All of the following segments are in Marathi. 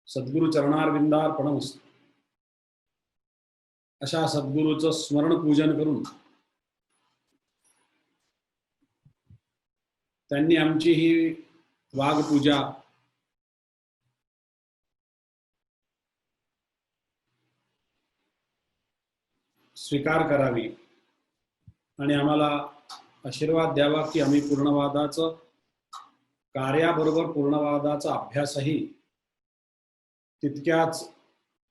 सद्गुरु चरणारविंदार्पणमस्तु अशा सद्गुरूचं स्मरण पूजन करून त्यांनी आमची ही वाघपूजा स्वीकार करावी आणि आम्हाला आशीर्वाद द्यावा की आम्ही पूर्णवादाचं कार्याबरोबर पूर्णवादाचा अभ्यासही तितक्याच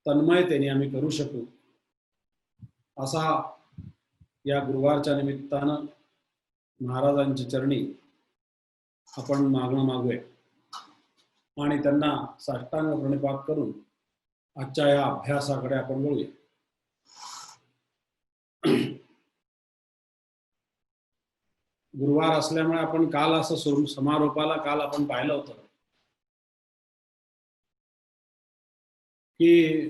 तन्मयतेने आम्ही करू शकू असा या गुरुवारच्या निमित्तानं महाराजांच्या चरणी आपण मागणं मागूया आणि त्यांना साष्टांग प्रणिपात करून आजच्या या अभ्यासाकडे आपण वळूया. गुरुवार असल्यामुळे आपण काल असं समारोपाला काल आपण पाहिलं होतं की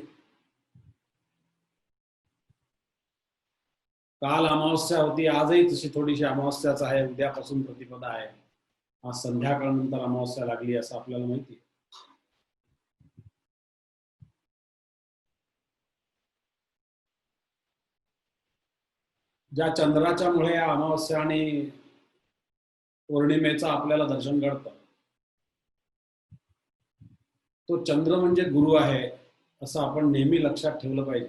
काल अमावस्या होती, आजही तशी थोडीशी अमावस्याच आहे, उद्यापासून प्रतिपदा आहे, आज संध्याकाळनंतर अमावस्या लागली असं आपल्याला माहिती आहे. ज्या चंद्राच्या मुळे या अमावस्या आणि पौर्णिमेचं आपल्याला दर्शन घडतं तो चंद्र म्हणजे गुरु आहे असं आपण नेहमी लक्षात ठेवलं पाहिजे.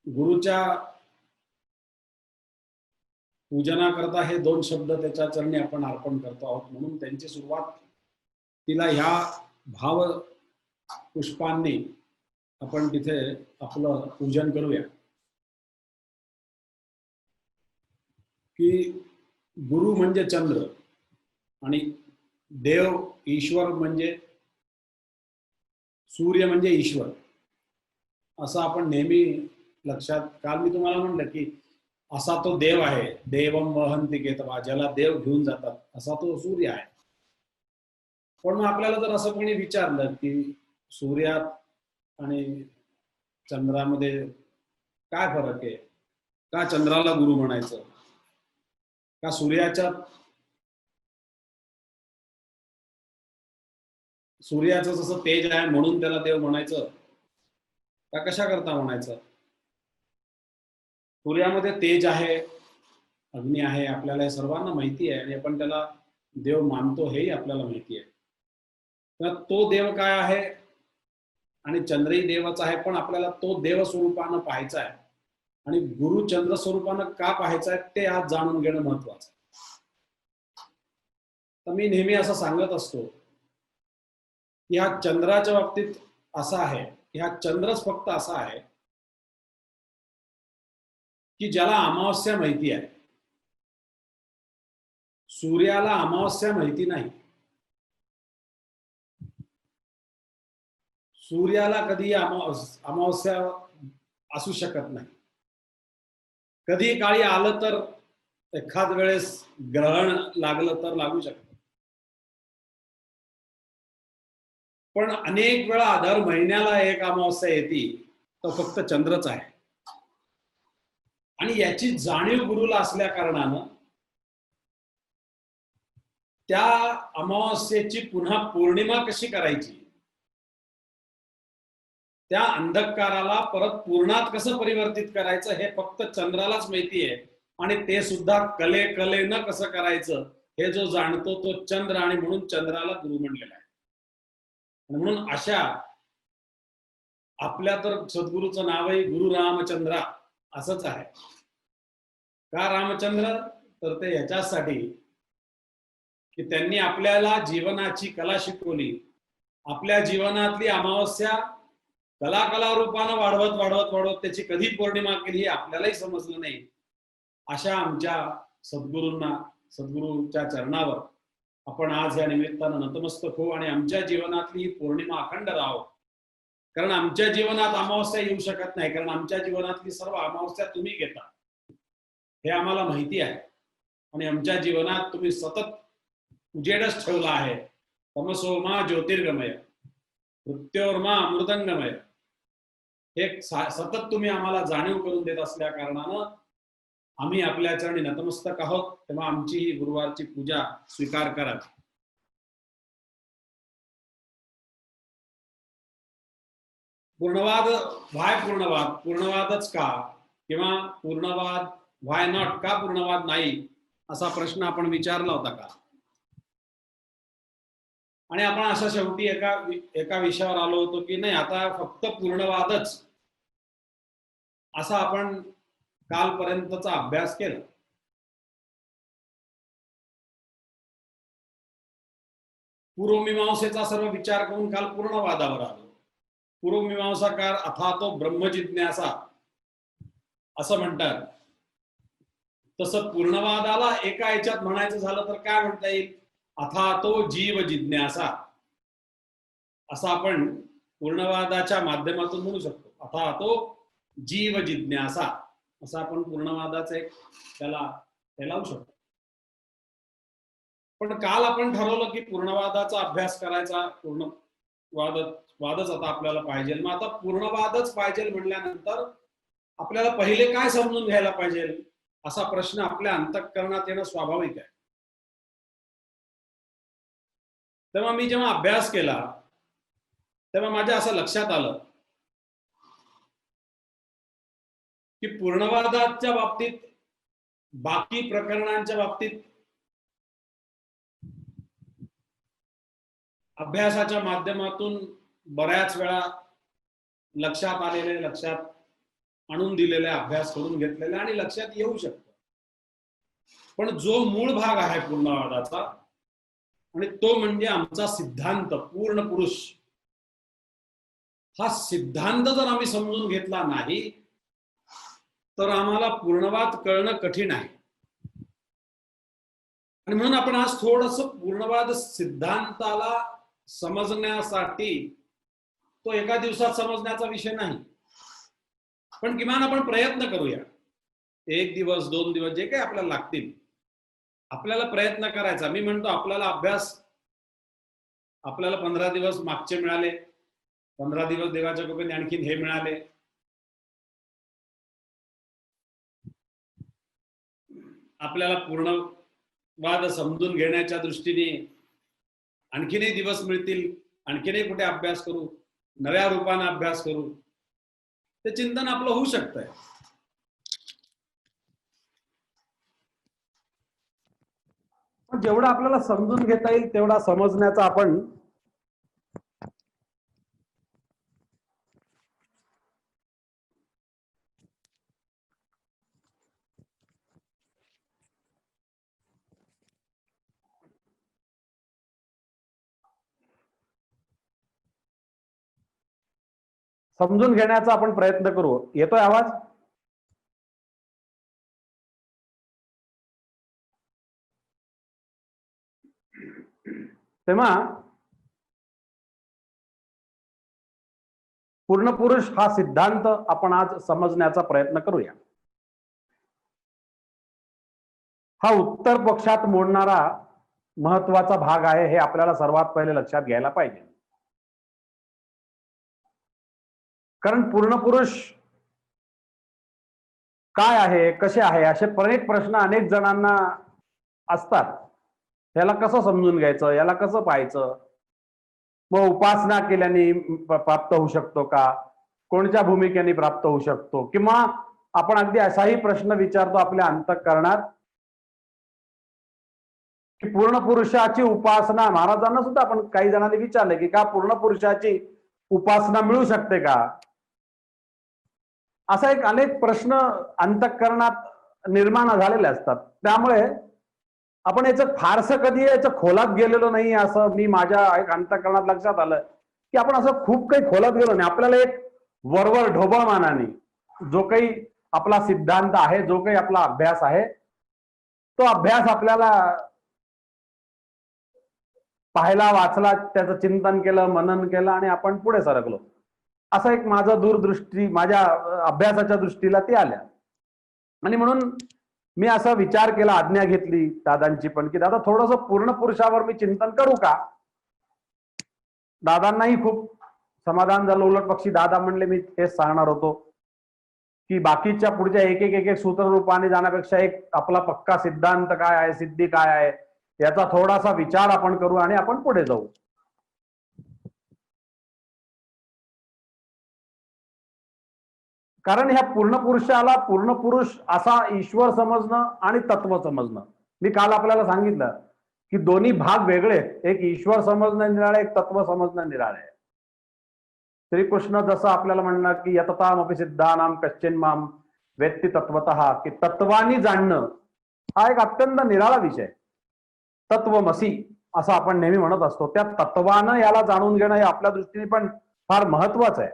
गुरुच्या पूजनाकरता हे दोन शब्द त्याच्या चरणी आपण अर्पण करतो आहोत म्हणून त्यांची सुरुवात तिला ह्या भाव पुष्पांनी आपण तिथे आपलं पूजन करूया की गुरु म्हणजे चंद्र आणि देव ईश्वर म्हणजे सूर्य म्हणजे ईश्वर असं आपण नेहमी लक्षात. काल मी तुम्हाला म्हणलं की असा तो देव आहे, देवम वहंती केतवा, ज्याला देव घेऊन जातात असा तो सूर्य आहे. पण मग आपल्याला जर असं कोणी विचारलं की सूर्यात आणि चंद्रामध्ये काय फरक आहे, का चंद्राला गुरु म्हणायचं, का सूर्याचं जसं तेज आहे म्हणून त्याला देव म्हणायचं, का कशा करता म्हणायचं. सूर्यामध्ये तेज आहे, अग्नी आहे, आपल्याला हे सर्वांना माहिती आहे आणि आपण त्याला देव मानतो हेही आपल्याला माहिती आहे. तर तो देव काय आहे आणि चंद्रही देवच आहे, पण आपल्याला तो देव स्वरूपानं पाहायचा आहे आणि गुरु चंद्र स्वरूपानं का पाहायचं आहे ते आज जाणून घेणं महत्वाचं. तर मी नेहमी असं सांगत असतो की ह्या चंद्राच्या बाबतीत असं आहे की हा चंद्रच फक्त असा आहे की ज्याला अमावस्या माहिती आहे. सूर्याला अमावस्या माहिती नाही. सूर्याला कधी अमावस्या असू शकत नाही. कधी काळी आलं तर एखाद वेळेस ग्रहण लागलं तर लागू शकतं, पण अनेक वेळा दर महिन्याला एक अमावस्या येते तो फक्त चंद्रच आहे आणि याची जाणीव गुरुला असल्या कारणानं त्या अमावस्येची पुन्हा पौर्णिमा कशी करायची, त्या अंधकाराला परत पूर्णात कसं परिवर्तित करायचं हे फक्त चंद्रालाच माहिती आहे आणि ते सुद्धा कलेनं कसं करायचं हे जो जाणतो तो चंद्र आणि म्हणून चंद्राला गुरु म्हणलेला आहे. म्हणून अशा आपल्या तर सद्गुरूचं नावही गुरु रामचंद्र असंच आहे. का रामचंद्र, तर ते ह्याच्यासाठी की त्यांनी आपल्याला जीवनाची कला शिकवली. आपल्या जीवनातली अमावस्या कला रूपानं वाढवत वाढवत वाढवत त्याची कधी पौर्णिमा केली हे आपल्यालाही समजलं नाही. अशा आमच्या सद्गुरूच्या चरणावर आपण आज या निमित्तानं नतमस्तक हो आणि आमच्या जीवनातली ही पौर्णिमा अखंड राहो. कारण आमच्या जीवनात अमावस्या येऊ शकत नाही, कारण आमच्या जीवनातली सर्व अमावस्या तुम्ही घेता हे आम्हाला माहिती आहे आणि आमच्या जीवनात तुम्ही सतत उजेडच ठेवला आहे. तमसो मा ज्योतिर्गमय मृत्योर्मा अमृतंगमय हे सतत तुम्ही आम्हाला जाणीव करून देत असल्या कारणानं आम्ही आपल्या चरणी नतमस्तक आहोत. तेव्हा आमची ही गुरुवारची पूजा स्वीकार करा. पूर्णवाद व्हाय पूर्णवाद, पूर्णवादच का, किंवा पूर्णवाद व्हाय नॉट, का पूर्णवाद नाही, असा प्रश्न आपण विचारला होता का? आणि आपण अशा शेवटी एका विषयावर आलो होतो की नाही, आता फक्त पूर्णवादच, असा आपण कालपर्यंतचा अभ्यास केला. पूर्वमीमांसेचा सर्व विचार करून काल पूर्णवादावर आलो. पूर्वमीमांसाकार अथा तो ब्रह्मजिज्ञासा असं म्हणतात. तसं पूर्णवादाला एका याच्यात म्हणायचं झालं तर काय म्हणता येईल? अथा तो जीव जिज्ञासा, असं आपण पूर्णवादाच्या माध्यमातून म्हणू शकतो. अथा तो जीव जिज्ञासा, असं आपण पूर्णवादाचं एक त्याला लावू शकतो. पण काल आपण ठरवलं की पूर्णवादाचा अभ्यास करायचा, वादच आता आपल्याला पाहिजे. मग आता पूर्णवादच पाहिजे म्हणल्यानंतर आपल्याला पहिले काय समजून घ्यायला पाहिजे, असा प्रश्न आपल्या अंतःकरणात येणं स्वाभाविक आहे. तेव्हा मी जेव्हा अभ्यास केला तेव्हा माझ्या असं लक्षात आलं की पूर्णवादाच्या बाबतीत, बाकी प्रकरणांच्या बाबतीत अभ्यासाच्या माध्यमातून बऱ्याच वेळा लक्षात आलेले, लक्षात आणून दिलेले, अभ्यास करून घेतलेले आणि लक्षात येऊ शकतं. पण जो मूळ भाग आहे पूर्णवादाचा, आणि तो म्हणजे आमचा सिद्धांत पूर्ण पुरुष, हा सिद्धांत जर आम्ही समजून घेतला नाही तर आम्हाला पूर्णवाद कळणं कठीण आहे. आणि म्हणून आपण आज थोडस पूर्णवाद सिद्धांताला समजण्यासाठी, तो एका दिवसात समजण्याचा विषय नाही, पण किमान आपण प्रयत्न करूया. 1 दिवस 2 दिवस जे काही आपल्याला लागतील, आपल्याला प्रयत्न करायचा. मी म्हणतो आपल्याला अभ्यास, आपल्याला 15 दिवस मागचे मिळाले, 15 दिवस देवाच्या कृपेने आणखीन हे मिळाले. आपल्याला पूर्णवाद समजून घेण्याच्या दृष्टीने आणखीनही दिवस मिळतील, आणखीनही कुठे अभ्यास करू, नव्या रूपाने अभ्यास करू, ते चिंतन आपलं होऊ शकतंय. जेवढं आपल्याला समजून घेता येईल तेवढा समजण्याचा आपण समजून घेण्याचा आपण प्रयत्न करू. येतोय आवाज? तेव्हा पूर्ण पुरुष हा सिद्धांत आपण आज समजण्याचा प्रयत्न करूया. हा उत्तर पक्षात मोडणारा महत्वाचा भाग आहे, हे आपल्याला सर्वात पहिले लक्षात घ्यायला पाहिजे. कारण पूर्ण पुरुष काय आहे, कसे आहे, असे अनेक प्रश्न अनेक जणांना असतात. याला कसं समजून घ्यायचं, याला कसं पाहायचं, मग उपासना केल्याने प्राप्त होऊ शकतो का, कोणत्या भूमिकेने प्राप्त होऊ शकतो, किंवा आपण अगदी असाही प्रश्न विचारतो आपल्या अंतःकरणात की पूर्ण पुरुषाची उपासना, महाराजांना सुद्धा आपण काही जणांनी विचारले की का पूर्ण पुरुषाची उपासना मिळू शकते का, असा एक अनेक प्रश्न अंतःकरणात निर्माण झालेले असतात. त्यामुळे आपण याचं फारसं कधी याच्या खोलात गेलेलो नाही, असं मी माझ्या एक अंतःकरणात लक्षात आलं की आपण असं खूप काही खोलात गेलो नाही. आपल्याला एक वरवर ढोबळमानाने जो काही आपला सिद्धांत आहे, जो काही आपला अभ्यास आहे, तो अभ्यास आपल्याला पाहिला, वाचला, त्याचं चिंतन केलं, मनन केलं आणि आपण पुढे सरकलो. असं एक माझं दूरदृष्टी, माझ्या अभ्यासाच्या दृष्टीला ती आल्या. आणि म्हणून मी असा विचार केला, आज्ञा घेतली दादांची पण, की दादा थोडंसं पूर्ण पुरुषावर मी चिंतन करू का. दादांनाही खूप समाधान झालं. उलट पक्षी दादा म्हणले मी तेच सांगणार होतो की बाकीच्या पुढच्या एक एक सूत्र रूपाने जाण्यापेक्षा एक आपला पक्का सिद्धांत काय आहे, सिद्धी काय आहे, याचा थोडासा विचार आपण करू आणि आपण पुढे जाऊ. कारण ह्या पूर्ण पुरुषाला पूर्ण पुरुष असा ईश्वर समजणं आणि तत्व समजणं, मी काल आपल्याला सांगितलं की दोन्ही भाग वेगळे आहेत. एक ईश्वर समजणं निराळे, एक तत्व समजणं निराळे. श्रीकृष्ण जसं आपल्याला म्हणणार की यततामपि सिद्धानाम कश्चिन माम वेत्ती तत्वतः, की तत्वानी जाणणं हा एक अत्यंत निराळा विषय. तत्वमसी असं आपण नेहमी म्हणत असतो. त्या तत्वानं याला जाणून घेणं हे आपल्या दृष्टीने पण फार महत्वाचं आहे.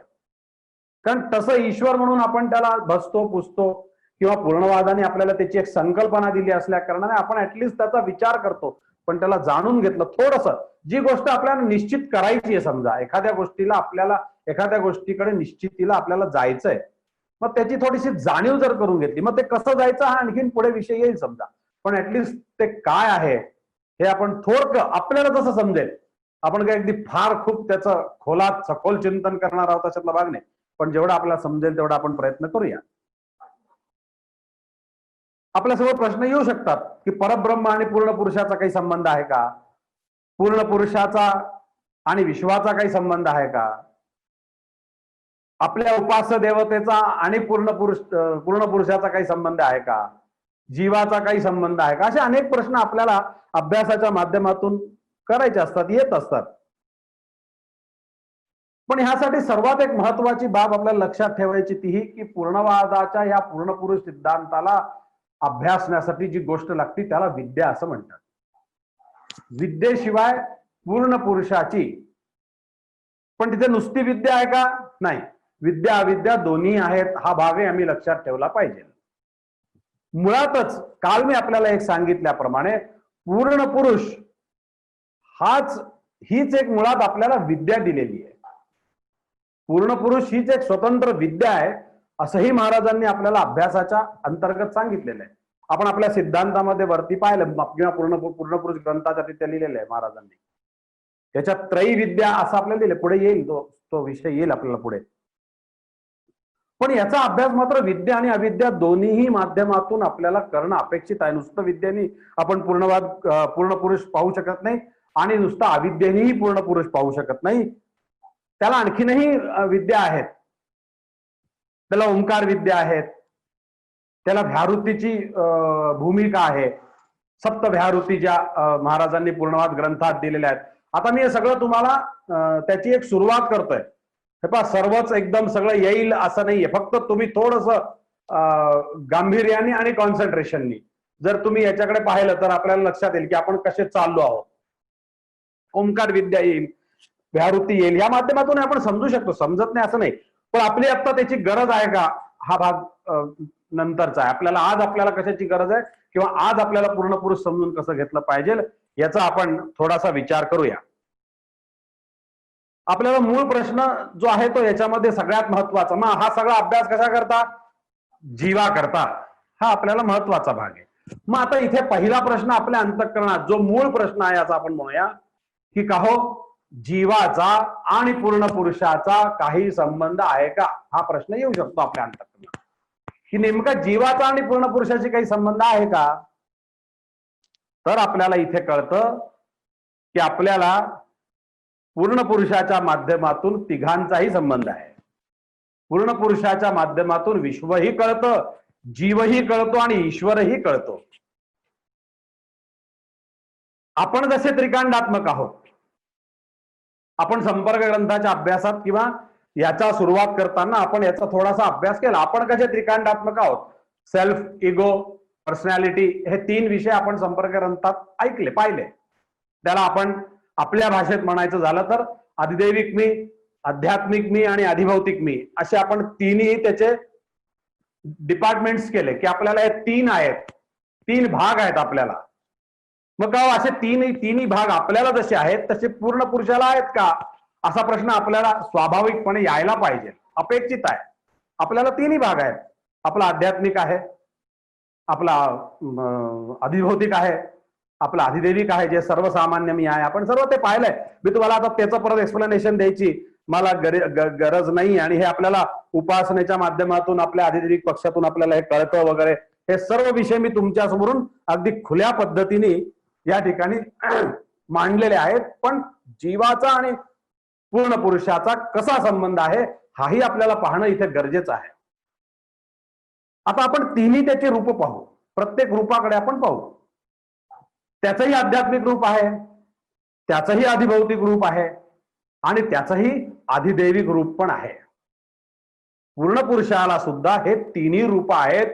कारण तसं ईश्वर म्हणून आपण त्याला भजतो पुजतो किंवा पूर्णवादाने आपल्याला त्याची एक संकल्पना दिली असल्या कारणाने आपण ऍटलिस्ट त्याचा विचार करतो. पण त्याला जाणून घेतलं थोडस, जी गोष्ट आपल्याला निश्चित करायची आहे, समजा एखाद्या गोष्टीला आपल्याला एखाद्या गोष्टीकडे निश्चितीला आपल्याला जायचंय, मग त्याची थोडीशी जाणीव जर करून घेतली, मग ते कसं जायचं हा आणखीन पुढे विषय येईल समजा. पण ऍटलिस्ट ते काय आहे हे आपण थोडकं आपल्याला जसं समजेल, आपण काय अगदी फार खूप त्याचं खोलात सखोल चिंतन करणार आहोत अशातला भाग नाही, पण जेवढं आपल्याला समजेल तेवढा आपण प्रयत्न करूया. आपल्यासमोर प्रश्न येऊ शकतात की परब्रह्म आणि पूर्ण पुरुषाचा काही संबंध आहे का? पूर्ण पुरुषाचा आणि विश्वाचा काही संबंध आहे का? आपल्या उपास्य देवतेचा आणि पूर्ण पुरुषाचा काही संबंध आहे का? जीवाचा काही संबंध आहे का? असे अनेक प्रश्न आपल्याला अभ्यासाच्या माध्यमातून करायचे असतात, येत असतात. पण ह्यासाठी सर्वात एक महत्वाची बाब आपल्याला लक्षात ठेवायची ती ही की पूर्णवादाच्या या पूर्ण पुरुष सिद्धांताला अभ्यासण्यासाठी जी गोष्ट लागते त्याला विद्या असं म्हणतात. विद्येशिवाय पूर्ण पुरुषाची, पण तिथे नुसती विद्या आहे का? नाही, विद्या अविद्या दोन्ही आहेत, हा भागही आम्ही लक्षात ठेवला पाहिजे. मुळातच काल मी आपल्याला एक सांगितल्याप्रमाणे पूर्ण पुरुष हीच एक मुळात आपल्याला विद्या दिलेली आहे. पूर्ण पुरुष हीच एक स्वतंत्र विद्या आहे असंही महाराजांनी आपल्याला अभ्यासाच्या अंतर्गत सांगितलेलं आहे. आपण आपल्या सिद्धांतामध्ये वरती पाहिलं किंवा पूर्ण पुरुष ग्रंथाच्या तिथे लिहिलेलं आहे महाराजांनी. त्याच्यात त्रयी विद्या असं आपल्याला दिले, पुढे येईल तो विषय येईल आपल्याला पुढे. पण याचा अभ्यास मात्र विद्या आणि अविद्या दोन्हीही माध्यमातून आपल्याला करणं अपेक्षित आहे. नुसतं विद्येने आपण पूर्ण पुरुष पाहू शकत नाही आणि नुसतं अविद्येनेही पूर्ण पुरुष पाहू शकत नाही. त्याला आणखीनही विद्या आहेत. त्याला ओंकार विद्या आहेत, त्याला भ्यावृत्तीची भूमिका आहे. सप्त भ्यावृत्ती ज्या महाराजांनी पूर्णवाद ग्रंथात दिलेल्या आहेत. आता मी हे सगळं तुम्हाला त्याची एक सुरुवात करतोय. हे पहा, सर्वच एकदम सगळं येईल असं नाहीये. फक्त तुम्ही थोडस गांभीर्याने आणि कॉन्सन्ट्रेशननी जर तुम्ही याच्याकडे पाहिलं तर आपल्याला लक्षात येईल की आपण कसे चाललो आहोत. ओंकार विद्या येईल, भ्यावृत्ती येईल, या माध्यमातून आपण समजू शकतो. समजत नाही असं नाही, पण आपली आता त्याची गरज आहे का हा भाग नंतरचा आहे. आपल्याला कशाची गरज आहे किंवा आज आपल्याला पूर्ण पुरुष समजून कसं घेतलं पाहिजे याचा आपण थोडासा विचार करूया. आपल्याला मूळ प्रश्न जो आहे तो याच्यामध्ये सगळ्यात महत्वाचा, मग हा सगळा अभ्यास कसा करता? जीवा करता. हा आपल्याला महत्वाचा भाग आहे. मग आता इथे पहिला प्रश्न आपल्या अंतःकरणात जो मूळ प्रश्न आहे याचा आपण म्हणूया की का हो जीवाचा आणि पूर्ण पुरुषाचा काही संबंध आहे का? हा प्रश्न येऊ शकतो आपल्या अंतःकरणात की नेमका जीवाचा आणि पूर्ण पुरुषाशी काही संबंध आहे का? तर आपल्याला इथे कळतं की आपल्याला पूर्ण पुरुषाच्या माध्यमातून तिघांचाही संबंध आहे. पूर्ण पुरुषाच्या माध्यमातून विश्वही कळतं, जीवही कळतो आणि ईश्वरही कळतो. आपण जसे त्रिकांडात्मक आहोत, आपण संपर्क ग्रंथाच्या अभ्यासात किंवा याचा सुरुवात करताना आपण याचा थोडासा अभ्यास केला. आपण कसे त्रिकांडात्मक आहोत? सेल्फ, इगो, पर्सनॅलिटी, हे तीन विषय आपण संपर्क ग्रंथात ऐकले, पाहिले. त्याला आपण आपल्या भाषेत म्हणायचं झालं तर अधिदैविक मी, आध्यात्मिक मी आणि अधिभौतिक मी असे आपण तिन्ही त्याचे डिपार्टमेंट्स केले की आपल्याला हे तीन आहेत, तीन भाग आहेत आपल्याला. मग का असे तिन्ही भाग आपल्याला जसे आहेत तसे पूर्ण पुरुषाला आहेत का असा प्रश्न आपल्याला स्वाभाविकपणे यायला पाहिजे, अपेक्षित आहे. आपल्याला तिन्ही भाग आहेत. आपला आध्यात्मिक आहे, आपला अधिभौतिक आहे, आपला अधिदैविक आहे, जे सर्वसामान्य मी आहे. आपण सर्व ते पाहिलंय. मी तुम्हाला आता त्याचं परत एक्सप्लेनेशन द्यायची मला गरज नाही. आणि हे आपल्याला उपासनेच्या माध्यमातून आपल्या अधिदैविक पक्षातून आपल्याला हे कळतं वगैरे. हे सर्व विषय मी तुमच्या समोरून अगदी खुल्या पद्धतीने या ठिकाणी मांडलेले आहेत. पण जीवाचा आणि पूर्ण पुरुषाचा कसा संबंध आहे हाही आपल्याला पाहणं इथे गरजेचं आहे. आता आपण तिन्ही त्याची रूप पाहू, प्रत्येक रूपाकडे आपण पाहू. त्याचंही आध्यात्मिक रूप आहे, त्याचंही अधिभौतिक रूप आहे आणि त्याचंही अधिदैविक रूप पण आहे. पूर्ण पुरुषाला सुद्धा हे तिन्ही रूप आहेत,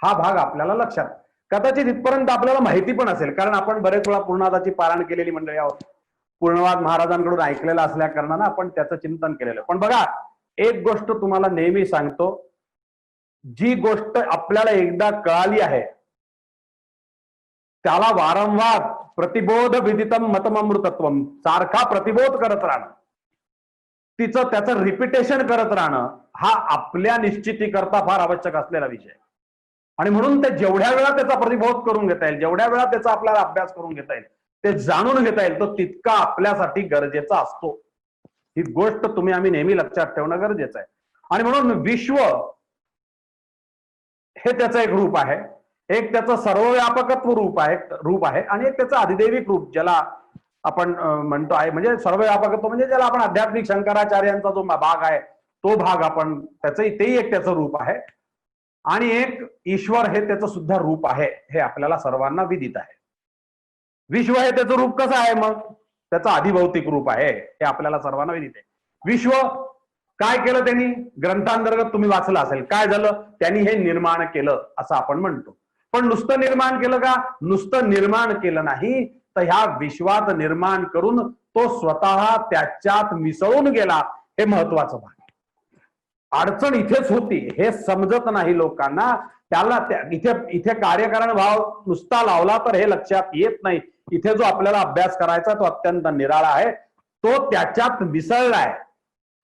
हा भाग आपल्याला लक्षात कदाचित इथपर्यंत आपल्याला माहिती पण असेल, कारण आपण बरेच वेळा पूर्णवादाची पारायण केलेली मंडळी आहोत. पूर्णवाद महाराजांकडून ऐकलेला असल्या कारणानं आपण त्याचं चिंतन केलेलं. पण बघा, एक गोष्ट तुम्हाला नेहमी सांगतो, जी गोष्ट आपल्याला एकदा कळाली आहे त्याला वारंवार प्रतिबोध विदितम मतममृतत्वम, सारखा प्रतिबोध करत राहणं, त्याचं रिपिटेशन करत राहणं, हा आपल्या निश्चितीकरता फार आवश्यक असलेला विषय. आणि म्हणून ते जेवढ्या वेळा त्याचा प्रतिबोध करून घेता येईल, जेवढ्या वेळा त्याचा आपल्याला अभ्यास करून घेता येईल, ते जाणून घेता येईल, तो तितका आपल्यासाठी गरजेचा असतो. ही गोष्ट तुम्ही आम्ही नेहमी लक्षात ठेवणं गरजेचं आहे. आणि म्हणून विश्व हे त्याचं एक रूप आहे, एक त्याचं सर्वव्यापकत्व रूप आहे आणि एक त्याचं अधिदैविक रूप, ज्याला आपण म्हणतो आहे, म्हणजे सर्वव्यापकत्व म्हणजे ज्याला आपण आध्यात्मिक शंकराचार्यांचा जो भाग आहे तो भाग, आपण तेही एक त्याचं रूप आहे. आणि एक ईश्वर हे त्याचं सुद्धा रूप आहे, हे आपल्याला सर्वांना विदित आहे. विश्व हे त्याचं रूप कसं आहे, मग त्याचं अधिभौतिक रूप आहे, हे आपल्याला सर्वांना विदित आहे. विश्व काय केलं त्यांनी, ग्रंथांतर्गत तुम्ही वाचलं असेल, काय झालं, त्यांनी हे निर्माण केलं असं आपण म्हणतो. पण नुसतं निर्माण केलं का, नुसतं निर्माण केलं नाही, तर ह्या विश्वात निर्माण करून तो स्वतः त्याच्यात मिसळून गेला, हे महत्वाचं भाग. अडचण इथेच होती, हे समजत नाही लोकांना. त्याला इथे कार्यकारण भाव नुसता लावला तर हे लक्षात येत नाही. इथे जो आपल्याला अभ्यास करायचा तो अत्यंत निराळा आहे, तो त्याच्यात मिसळलाय,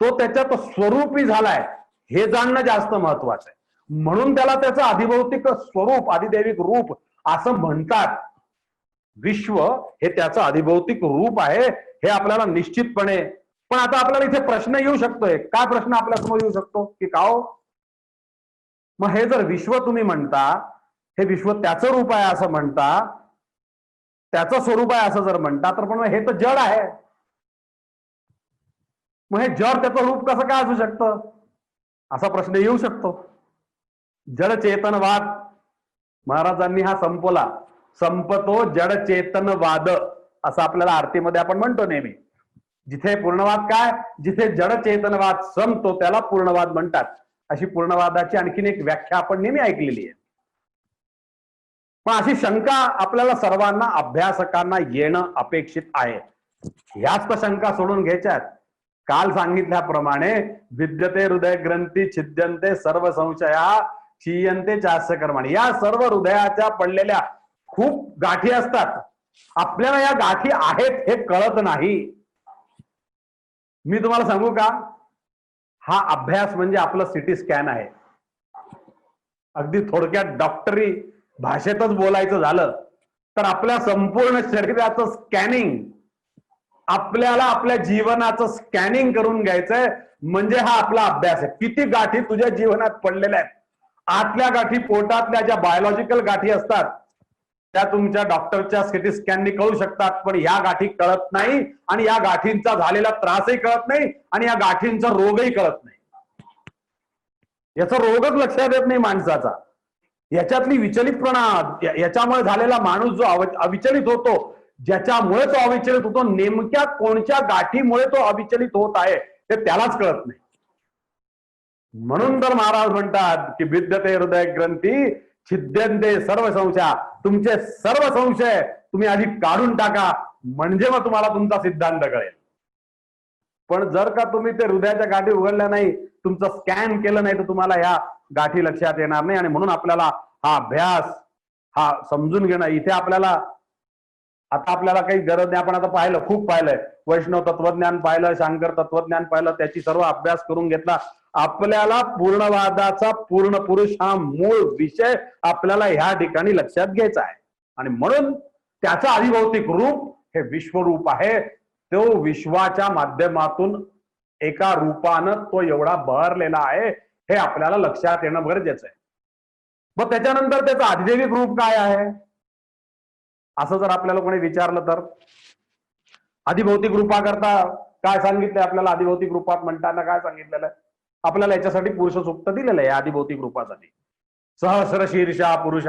तो त्याच्यात स्वरूपी झालाय, हे जाणणं जास्त महत्वाचं आहे. म्हणून त्याला त्याचं अधिभौतिक स्वरूप, अधिदैविक रूप असं म्हणतात. विश्व हे त्याचं अधिभौतिक रूप आहे, हे आपल्याला निश्चितपणे. पण आता आपल्याला इथे प्रश्न येऊ शकतोय, काय प्रश्न आपल्या समोर येऊ शकतो की का हो, मग हे जर विश्व तुम्ही म्हणता, हे विश्व त्याचं रूप आहे असं म्हणता, त्याचं स्वरूप आहे असं जर म्हणता, तर पण हे तर जड आहे, मग हे जड त्याचं रूप कसं काय असू शकतं, असा प्रश्न येऊ शकतो. जड चेतनवाद महाराजांनी हा संपतो जड चेतनवाद असं आपल्याला आरतीमध्ये आपण म्हणतो नेहमी. जिथे पूर्णवाद काय, जिथे जड चेतनवाद संपतो त्याला पूर्णवाद म्हणतात, अशी पूर्णवादाची आणखीन एक व्याख्या आपण नेहमी ऐकलेली आहे. पण अशी शंका आपल्याला सर्वांना, अभ्यासकांना येणं अपेक्षित आहे. ह्याच तर शंका सोडून घ्यायच्यात. काल सांगितल्याप्रमाणे विद्यते हृदय ग्रंथी छिद्यंते सर्व संशया क्षीयंते चास्य कर्माणी, या सर्व हृदयाच्या पडलेल्या खूप गाठी असतात, आपल्याला या गाठी आहेत हे कळत नाही. मी तुम्हाला सांगू का, हा अभ्यास म्हणजे आपलं सिटी स्कॅन आहे. अगदी थोडक्यात डॉक्टरी भाषेतच बोलायचं झालं तर आपल्या संपूर्ण शरीराचं स्कॅनिंग, आपल्याला आपल्या जीवनाचं स्कॅनिंग करून घ्यायचंय, म्हणजे हा आपला अभ्यास आहे. किती गाठी तुझ्या जीवनात पडलेल्या आहेत, आतल्या गाठी, पोटातल्या ज्या बायोलॉजिकल गाठी असतात त्या तुमच्या डॉक्टरच्या सिटी स्कॅननी कळू शकतात, पण या गाठी कळत नाही, आणि या गाठींचा झालेला त्रासही कळत नाही, आणि या गाठींचा रोगही कळत नाही. याचा रोगच लक्षात येत नाही माणसाचा. याच्यातली विचलितपणा, याच्यामुळे झालेला माणूस जो अविचलित होतो, ज्याच्यामुळे तो अविचलित होतो, नेमक्या कोणत्या गाठीमुळे तो अविचलित होत आहे ते त्यालाच कळत नाही. म्हणून तर महाराज म्हणतात की विद्यते हृदय ग्रंथी छिद्यंते सर्व संशया, तुमचे सर्व संशय तुम्ही आधी काढून टाका, म्हणजे मग तुम्हाला तुमचा सिद्धांत कळेल. पण जर का तुम्ही ते हृदयाच्या गाठी उघडल्या नाही, तुमचं स्कॅन केलं नाही, तर तुम्हाला ह्या गाठी लक्षात येणार नाही. आणि म्हणून आपल्याला हा अभ्यास, हा समजून घेणं, इथे आपल्याला काही गरज नाही. आपण आता पाहिलं, खूप पाहिलंय, वैष्णव तत्वज्ञान पाहिलं, शांकर तत्वज्ञान पाहिलं, त्याची सर्व अभ्यास करून घेतला. आपल्याला पूर्णवादाचा पूर्ण पुरुष हा मूळ विषय आपल्याला ह्या ठिकाणी लक्षात घ्यायचा आहे. आणि म्हणून त्याचं अधिभौतिक रूप हे विश्वरूप आहे. तो विश्वाच्या माध्यमातून एका रूपानं तो एवढा बहरलेला आहे, हे आपल्याला लक्षात येणं गरजेचं आहे. मग त्याच्यानंतर त्याचं अधिदैविक रूप काय आहे असं जर आपल्याला कोणी विचारलं तर, अधिभौतिक रूपाकरता काय सांगितलंय आपल्याला, अधिभौतिक रूपात म्हणताना काय सांगितलेलं आहे आपल्याला, याच्यासाठी पुरुष सूक्त दिलेलं आहे अधिभौतिक रूपासाठी. सहस्र शीर्षा पुरुष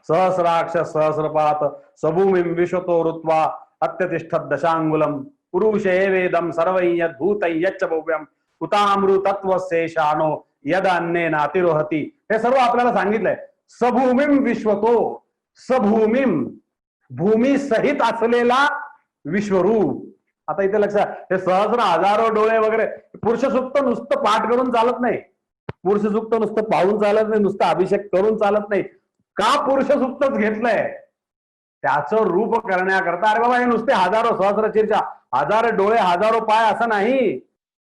सहस्राक्ष सहस्रपात सबूमिं विश्वतो ऋत्वा अत्यतिष्ठत दशांगुलम पुरुषे वेदम सर्वयद्भूत यच्च भव्यम उतामृतत्वशेषानो यद अन्ने नातिरोहती. हे सर्व आपल्याला सांगितलंय. सभूमिम विश्वतो, सभूमिम भूमी सहित असलेला विश्वरूप. आता इथे लक्षात, हे सहस्र हजारो डोळे वगैरे पुरुष सुक्त नुसतं पाठ करून चालत नाही, पुरुष सुक्त नुसतं पाहून चालत नाही, नुसतं अभिषेक करून चालत नाही. का पुरुष सुक्तच घेतलंय? त्याचं रूप करण्याकरता. अरे बाबा, हे नुसते हजारो सहस्र शीर्षा, हजार डोळे हजारो पाय असं नाही,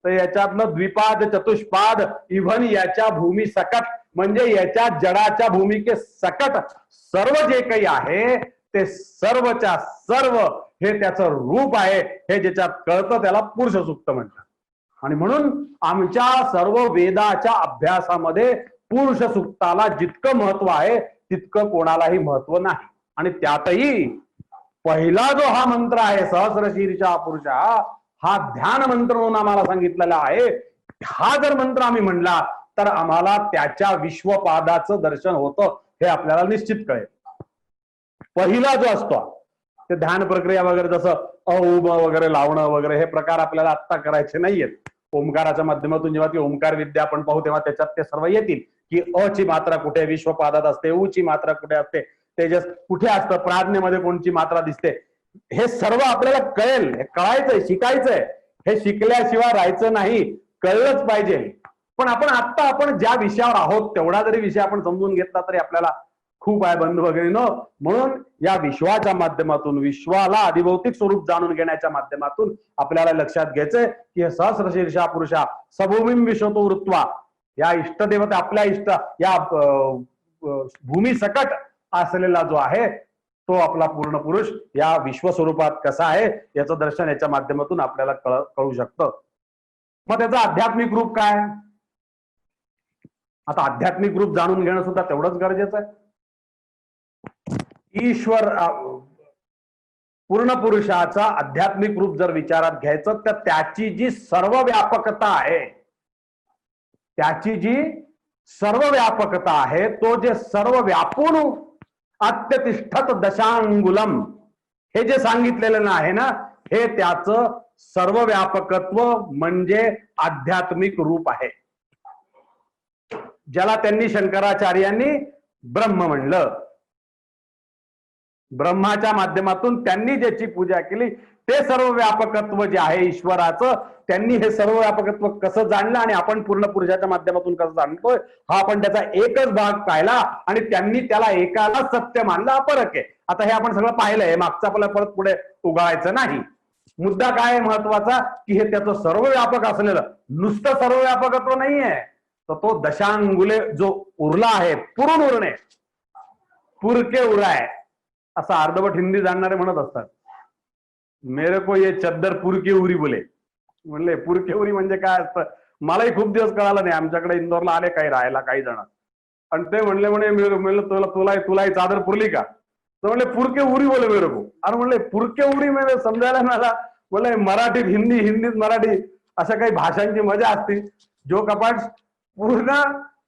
तर याच्यातनं द्विपाद चतुष्पाद इव्हन याच्या भूमी सकट म्हणजे याच्या जडाच्या भूमिके सकट सर्व जे काही आहे ते सर्वच्या सर्व हे त्याचं रूप आहे. हे ज्याच्यात कळतं त्याला पुरुष सुक्त म्हणतात. आणि म्हणून आमच्या सर्व वेदाच्या अभ्यासामध्ये पुरुष सुक्ताला जितकं महत्व आहे तितकं कोणालाही महत्व नाही. आणि त्यातही पहिला जो हा मंत्र आहे सहस्र शीर्षा पुरुष, हा ध्यान मंत्र म्हणून आम्हाला सांगितलेला आहे. हा जर मंत्र आम्ही म्हणला तर आम्हाला त्याच्या विश्वपादाचं दर्शन होतं हे आपल्याला निश्चित कळेल. पहिला जो असतो ते ध्यान प्रक्रिया वगैरे, जसं अ वगैरे लावणं वगैरे हे प्रकार आपल्याला आत्ता करायचे नाहीयेत. ओंकाराच्या माध्यमातून जेव्हा ती ओंकार विद्या आपण पाहू तेव्हा त्याच्यात ते सर्व येतील की अ ची मात्रा कुठे विश्वपादात असते, उ ची मात्रा कुठे असते, तेजस कुठे असतं, प्राज्ञेमध्ये कोणची मात्रा दिसते, हे सर्व आपल्याला कळेल. हे कळायचंय, शिकायचंय. हे शिकल्याशिवाय राहायचं नाही, कळलंच पाहिजे. पण आपण ज्या विषयावर आहोत तेवढा जरी विषय आपण समजून घेतला तरी आपल्याला खूप आहे बंधू वगैरे न. म्हणून या विश्वाच्या माध्यमातून, विश्वाला अधिभौतिक स्वरूप जाणून घेण्याच्या माध्यमातून आपल्याला लक्षात घ्यायचंय की हे सहस्र शीर्षा पुरुषा सबूमिं विश्वतो वृत्वा, या इष्टदेवता आपल्या इष्ट या भूमी सकट असलेला जो आहे तो आपला पूर्ण पुरुष या विश्वस्वरूपात कसा आहे याचं दर्शन याच्या माध्यमातून आपल्याला कळू शकतं. मग त्याचं आध्यात्मिक रूप काय? आता आध्यात्मिक रूप जाणून घेणं सुद्धा तेवढंच गरजेचं आहे. ईश्वर पूर्ण पुरुषाचा आध्यात्मिक रूप जर विचारात घ्यायचं तर त्याची जी सर्व व्यापकता आहे, त्याची जी सर्व व्यापकता आहे, तो जे सर्व व्यापून अत्यतिष्ठत दशांगुलम हे जे सांगितलेलं आहे ना, हे त्याचं सर्व व्यापकत्व म्हणजे आध्यात्मिक रूप आहे, ज्याला त्यांनी शंकराचार्यांनी ब्रह्म म्हणलं. ब्रह्माच्या माध्यमातून त्यांनी ज्याची पूजा केली ते सर्व व्यापकत्व जे आहे ईश्वराचं, त्यांनी हे सर्व व्यापकत्व कसं जाणलं आणि आपण पूर्ण पुरुषाच्या माध्यमातून कसं जाणतोय हा आपण त्याचा एकच भाग पाहिला आणि त्यांनी त्याला एकाला सत्य मानलं. हा फरक आहे. आता हे आपण सगळं पाहिलंय, मागचं आपल्याला परत पुढे उगाळायचं नाही. मुद्दा काय आहे महत्वाचा की हे त्याचं सर्व व्यापक असलेलं नुसतं सर्व व्यापकत्व नाहीये, तर तो दशांगुले जो उरला आहे, पुरून उरणे, पुरके उराय असं अर्धवट हिंदी जाणणारे म्हणत असतात. मेरे को ये चद्दर पुरके उरी बोले. म्हणले पुरके उरी म्हणजे काय असतं मलाही खूप दिवस कळालं नाही. आमच्याकडे इंदोरला आले काही राहायला काही जण आणि ते म्हणले तुलाही चादर पुरली का? तर म्हणले पुरके उरी बोले मेरे को. आणि म्हणले पुरके उरी म्हणजे समजायला मला म्हणले मराठीत हिंदी, हिंदीत मराठी अशा काही भाषांची मजा असते. जो कपाट पूर्ण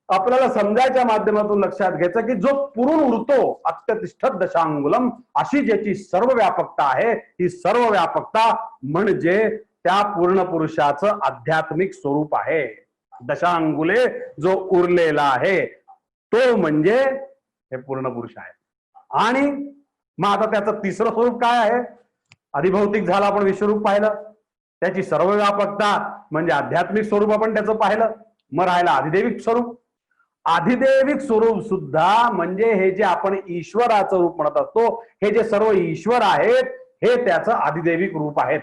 आपल्याला समजायच्या माध्यमातून लक्षात घ्यायचं की जो पुरून उरतो अत्यतिष्ठत दशांगुलम, अशी ज्याची सर्व व्यापकता आहे, ही सर्व व्यापकता म्हणजे त्या पूर्ण पुरुषाचं आध्यात्मिक स्वरूप आहे. दशांगुले जो उरलेला आहे तो म्हणजे हे पूर्ण पुरुष आहे. आणि मग आता त्याचं तिसरं स्वरूप काय आहे? अधिभौतिक झालं, आपण विश्वरूप पाहिलं, त्याची सर्व व्यापकता म्हणजे आध्यात्मिक स्वरूप आपण त्याचं पाहिलं. मग राहिलं अधिदैविक स्वरूप. अधिदैविक स्वरूप सुद्धा म्हणजे हे जे आपण ईश्वराचं रूप म्हणत असतो, हे जे सर्व ईश्वर आहेत हे त्याचं अधिदैविक रूप आहेत.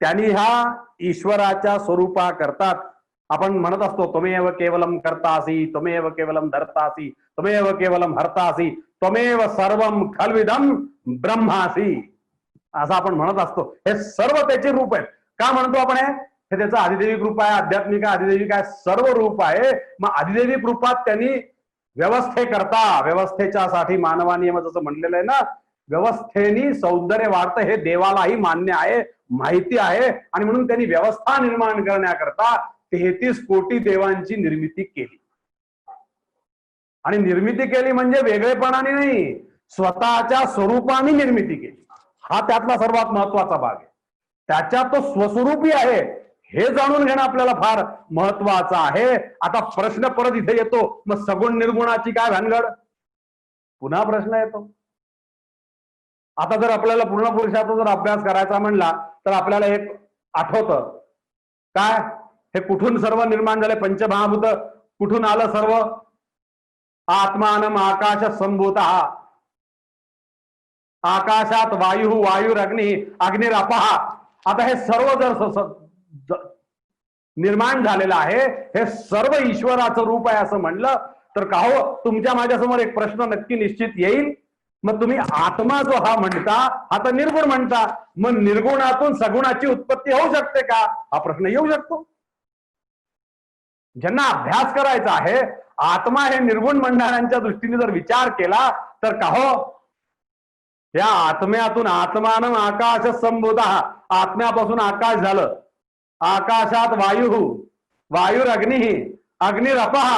त्यांनी ह्या ईश्वराच्या स्वरूपा करतात आपण म्हणत असतो त्वमेव केवलम कर्तासी, त्वमेव केवलम धर्तासी, त्वमेव केवलम हर्तासी, त्वमेव सर्वम खल्विदम ब्रह्मासी, असं आपण म्हणत असतो. हे सर्व त्याचे रूप आहेत. का म्हणतो आपण हे त्याचं अधिदैविक रूप आहे, आध्यात्मिक आहे, अधिदैविक आहे, सर्व रूप आहे. मग अधिदैविक रूपात त्यांनी व्यवस्थेकरता, व्यवस्थेच्या साठी मानवा नियम जसं म्हणलेलं आहे ना, व्यवस्थेनी सौंदर्य वाढतं हे देवालाही मान्य आहे, माहिती आहे. आणि म्हणून त्यांनी व्यवस्था निर्माण करण्याकरता 33 कोटी देवांची निर्मिती केली. आणि निर्मिती केली म्हणजे वेगळेपणाने नाही, स्वतःच्या स्वरूपाने निर्मिती केली. हा त्यातला सर्वात महत्वाचा भाग आहे. त्याच्या तो स्वस्वरूपी आहे हे जाणून घेणं आपल्याला फार महत्वाचं आहे. आता प्रश्न परत इथे येतो, मग सगुण निर्गुणाची काय भानगड? पुन्हा प्रश्न येतो. आता जर आपल्याला पूर्ण पुरुषाचा जर अभ्यास करायचा म्हणला तर आपल्याला एक आठवतं काय, हे कुठून सर्व निर्माण झाले? पंचमहाभूत कुठून आलं सर्व? आत्मानम आकाश संभूत, आकाशात वायू, वायुरग्नी, अग्निरपः. आता हे सर्व जर निर्माण झालेलं आहे, हे सर्व ईश्वराचं रूप आहे असं म्हणलं तर का हो, तुमच्या माझ्यासमोर एक प्रश्न नक्की निश्चित येईल. मग तुम्ही आत्मा जो हा म्हणता, हा तर निर्गुण म्हणता, मग निर्गुणातून सगुणाची उत्पत्ती होऊ शकते का? हा प्रश्न येऊ शकतो. ज्यांना अभ्यास करायचा आहे, आत्मा हे निर्गुण म्हणणाऱ्यांच्या दृष्टीने जर विचार केला तर का हो, या आत्म्यातून आत्मानं आकाश संभूत, आत्म्यापासून आकाश झालं, आकाशात वायू, वायुरग्नी, अग्निरपः,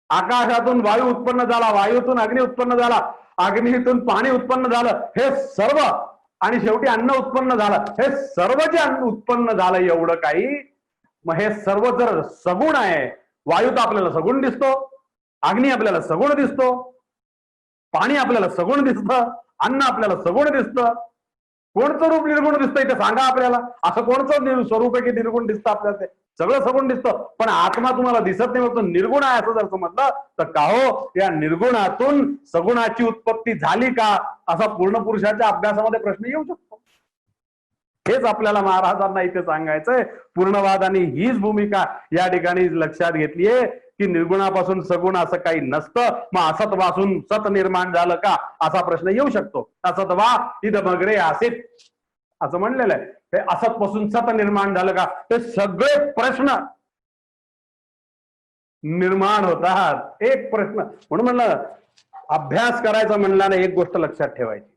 आकाशातून वायू उत्पन्न झाला, वायूतून अग्नी उत्पन्न झाला, अग्नीतून पाणी उत्पन्न झालं, हे सर्व, आणि शेवटी अन्न उत्पन्न झालं. हे सर्व जे अन्न उत्पन्न झालं एवढं काही, मग हे सर्व जर सगुण आहे, वायू तर आपल्याला सगुण दिसतो, अग्नी आपल्याला सगुण दिसतो, पाणी आपल्याला सगुण दिसतं, अन्न आपल्याला सगुण दिसतं, कोणतं रूप निर्गुण दिसतंय ते सांगा आपल्याला. असं कोणतं स्वरूप आहे की निर्गुण दिसतं आपल्याला? ते सगळं सगुण दिसतं, पण आत्मा तुम्हाला दिसत नाही, तो निर्गुण आहे असं जर समजलं तर का हो, या निर्गुणातून सगुणाची उत्पत्ती झाली का, असा पूर्ण पुरुषाच्या अभ्यासामध्ये प्रश्न येऊ शकतो. हेच आपल्याला महाराजांना इथे सांगायचंय. पूर्णवादाने हीच भूमिका या ठिकाणी लक्षात घेतलीये की निर्गुणापासून सगुण असं काही नसतं. मग असत्वापासून सत निर्माण झालं का, असा प्रश्न येऊ शकतो. असत्वा इदमग्रे आसित असं म्हणलेलं आहे. हे असतपासून सत निर्माण झालं का, ते सगळे प्रश्न निर्माण होतात. एक प्रश्न म्हणून म्हणलं, अभ्यास करायचा म्हणल्याने एक गोष्ट लक्षात ठेवायची,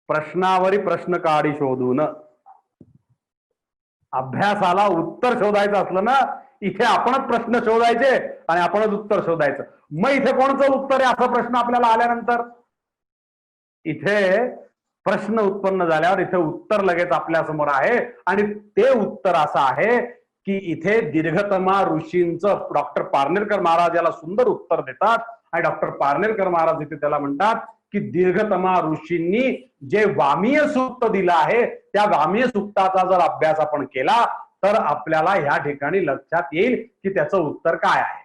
प्रश्नावरी प्रश्न काढी शोधून. अभ्यासाला उत्तर शोधायचं असलं ना, इथे आपणच प्रश्न शोधायचे आणि आपणच उत्तर शोधायचं. मग इथे कोणचं उत्तर आहे असा प्रश्न आपल्याला आल्यानंतर, इथे प्रश्न उत्पन्न झाल्यावर इथे उत्तर लगेच आपल्या समोर आहे. आणि ते उत्तर असं आहे की इथे दीर्घतमा ऋषींचं डॉक्टर पारनेरकर महाराज याला सुंदर उत्तर देतात. आणि डॉक्टर पारनेरकर महाराज इथे त्याला म्हणतात की दीर्घतमा ऋषींनी जे वामीय सूक्त दिलं आहे, त्या वामीय सूक्ताचा जर अभ्यास आपण केला तर आपल्याला ह्या ठिकाणी लक्षात येईल की त्याचं उत्तर काय आहे.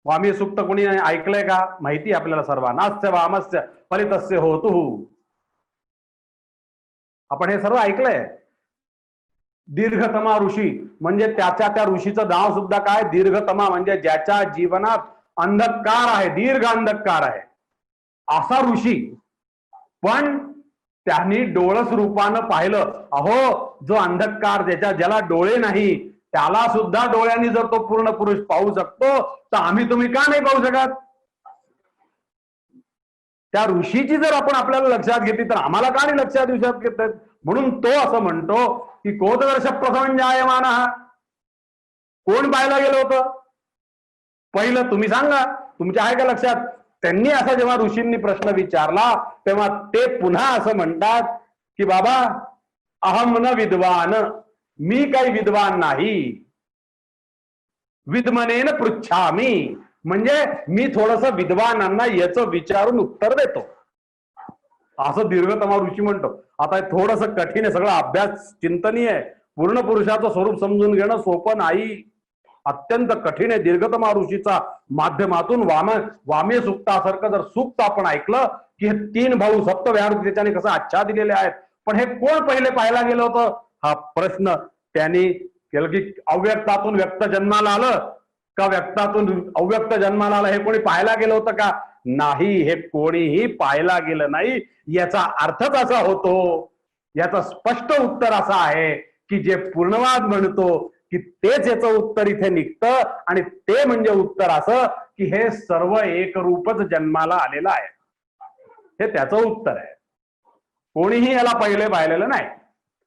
वामीय सूक्त कोणी ऐकलंय का? माहिती आपल्याला सर्वांना. नास्य वामस्य फलितस्य होतु, आपण हे सर्व ऐकलंय. दीर्घतमा ऋषी म्हणजे त्या ऋषीचं नाव सुद्धा काय, दीर्घतमा, म्हणजे ज्याच्या जीवनात अंधकार आहे, दीर्घ अंधकार आहे असा ऋषी. पण त्यांनी डोळस रूपानं पाहिलं. अहो, जो अंधकार, ज्याला डोळे नाही, त्याला सुद्धा डोळ्यांनी जर तो पूर्ण पुरुष पाहू शकतो तर आम्ही तुम्ही का नाही पाहू शकत? त्या ऋषीची जर आपण आपल्याला लक्षात घेतली तर आम्हाला का नाही लक्षात येऊ शकत? म्हणून तो असं म्हणतो की कोदवर्ष प्रथम जायमान, कोण पाहायला गेलं होतं पहिलं? तुम्ही सांगा, तुमच्या आहे का लक्षात? त्यांनी असा जेव्हा ऋषींनी प्रश्न विचारला तेव्हा ते पुन्हा असं म्हणतात की बाबा, अहम न विद्वान, मी काही विद्वान नाही, विद्मनेन पृच्छामी, म्हणजे मी थोडस विद्वानांना याचं विचारून उत्तर देतो, असं दीर्घतमा ऋषी म्हणतो. आता थोडस कठीण आहे, सगळा अभ्यास चिंतनीय आहे. पूर्ण पुरुषाचं स्वरूप समजून घेणं सोपं नाही, अत्यंत कठीण आहे. दीर्घतमा ऋषीचा माध्यमातून वामीय सूक्तासारखं जर सूक्त आपण ऐकलं की हे 3 भाऊ सप्तव्याहृती त्याच्याने कसं आच्छा दिलेले आहेत, पण हे कोण पहिले पाहायला गेलं होतं हा प्रश्न त्यांनी केलं की अव्यक्तातून व्यक्त जन्माला आलं का, व्यक्तातून अव्यक्त जन्माला आलं, हे कोणी पाहायला गेलं होतं का? नाही, हे कोणीही पाहायला गेलं नाही. याचा अर्थच असा होतो, याचं स्पष्ट उत्तर असं आहे की जे पूर्णवाद म्हणतो की तेच याचं उत्तर इथे निघतं. आणि ते म्हणजे उत्तर असं की हे सर्व एक रूपच जन्माला आलेलं आहे, हे त्याचं उत्तर आहे. कोणीही याला पहिले पाहिलेलं नाही,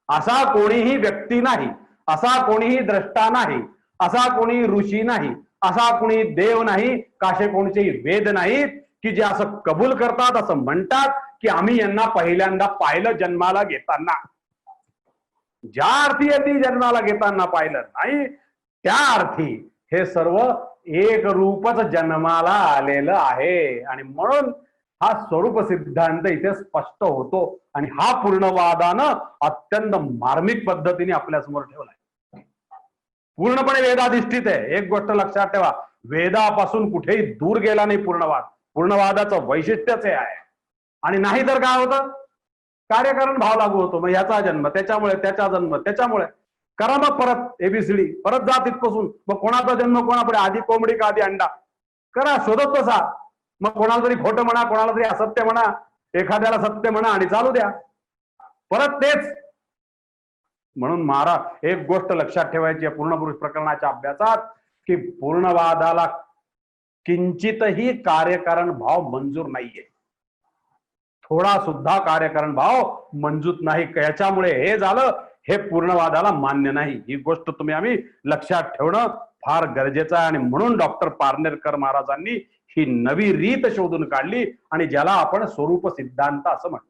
असा कोणीही व्यक्ती नाही, असा कोणीही द्रष्टा नाही, असा कोणी ऋषी नाही, असा कुणी देव नाही, काशे कोणतेही वेद नाहीत की जे असं कबूल करतात, असं म्हणतात की आम्ही यांना पहिल्यांदा पाहिलं जन्माला घेताना. ज्या अर्थी यांनी जन्माला घेताना पाहिलं नाही, त्या अर्थी हे सर्व एक रूपच जन्माला आलेलं आहे. आणि म्हणून हा स्वरूप सिद्धांत इथे स्पष्ट होतो. आणि हा पूर्णवादानं अत्यंत मार्मिक पद्धतीने आपल्या समोर ठेवलाय. पूर्णपणे वेदाधिष्ठित आहे. एक गोष्ट लक्षात ठेवा, वेदापासून कुठेही दूर गेला नाही पूर्णवाद. पूर्णवादाचं वैशिष्ट्यच हे आहे. आणि नाही तर काय होतं, कार्यकारण भाव लागू होतो. मग याचा जन्म त्याच्यामुळे, त्याचा जन्म त्याच्यामुळे, करा मग परत एबीसीडी, परत जा तिथपासून. मग कोणाचा जन्म कोणापुढे, आधी कोंबडी का आधी अंडा, करा शोधत बसा. मग कोणाला तरी खोटं म्हणा, कोणाला तरी असत्य म्हणा, एखाद्याला सत्य म्हणा आणि चालू द्या परत तेच. म्हणून महाराज एक गोष्ट लक्षात ठेवायची आहे पूर्ण पुरुष प्रकरणाच्या अभ्यासात, की पूर्णवादाला किंचितही कार्यकारण भाव मंजूर नाहीये. थोडा सुद्धा कार्यकारण भाव मंजूर नाही. याच्यामुळे हे झालं, हे पूर्णवादाला मान्य नाही. ही गोष्ट तुम्ही आम्ही लक्षात ठेवणं फार गरजेचं आहे. आणि म्हणून डॉक्टर पारनेरकर महाराजांनी ही नवी रीत शोधून काढली आणि ज्याला आपण स्वरूप सिद्धांत असं म्हणतो.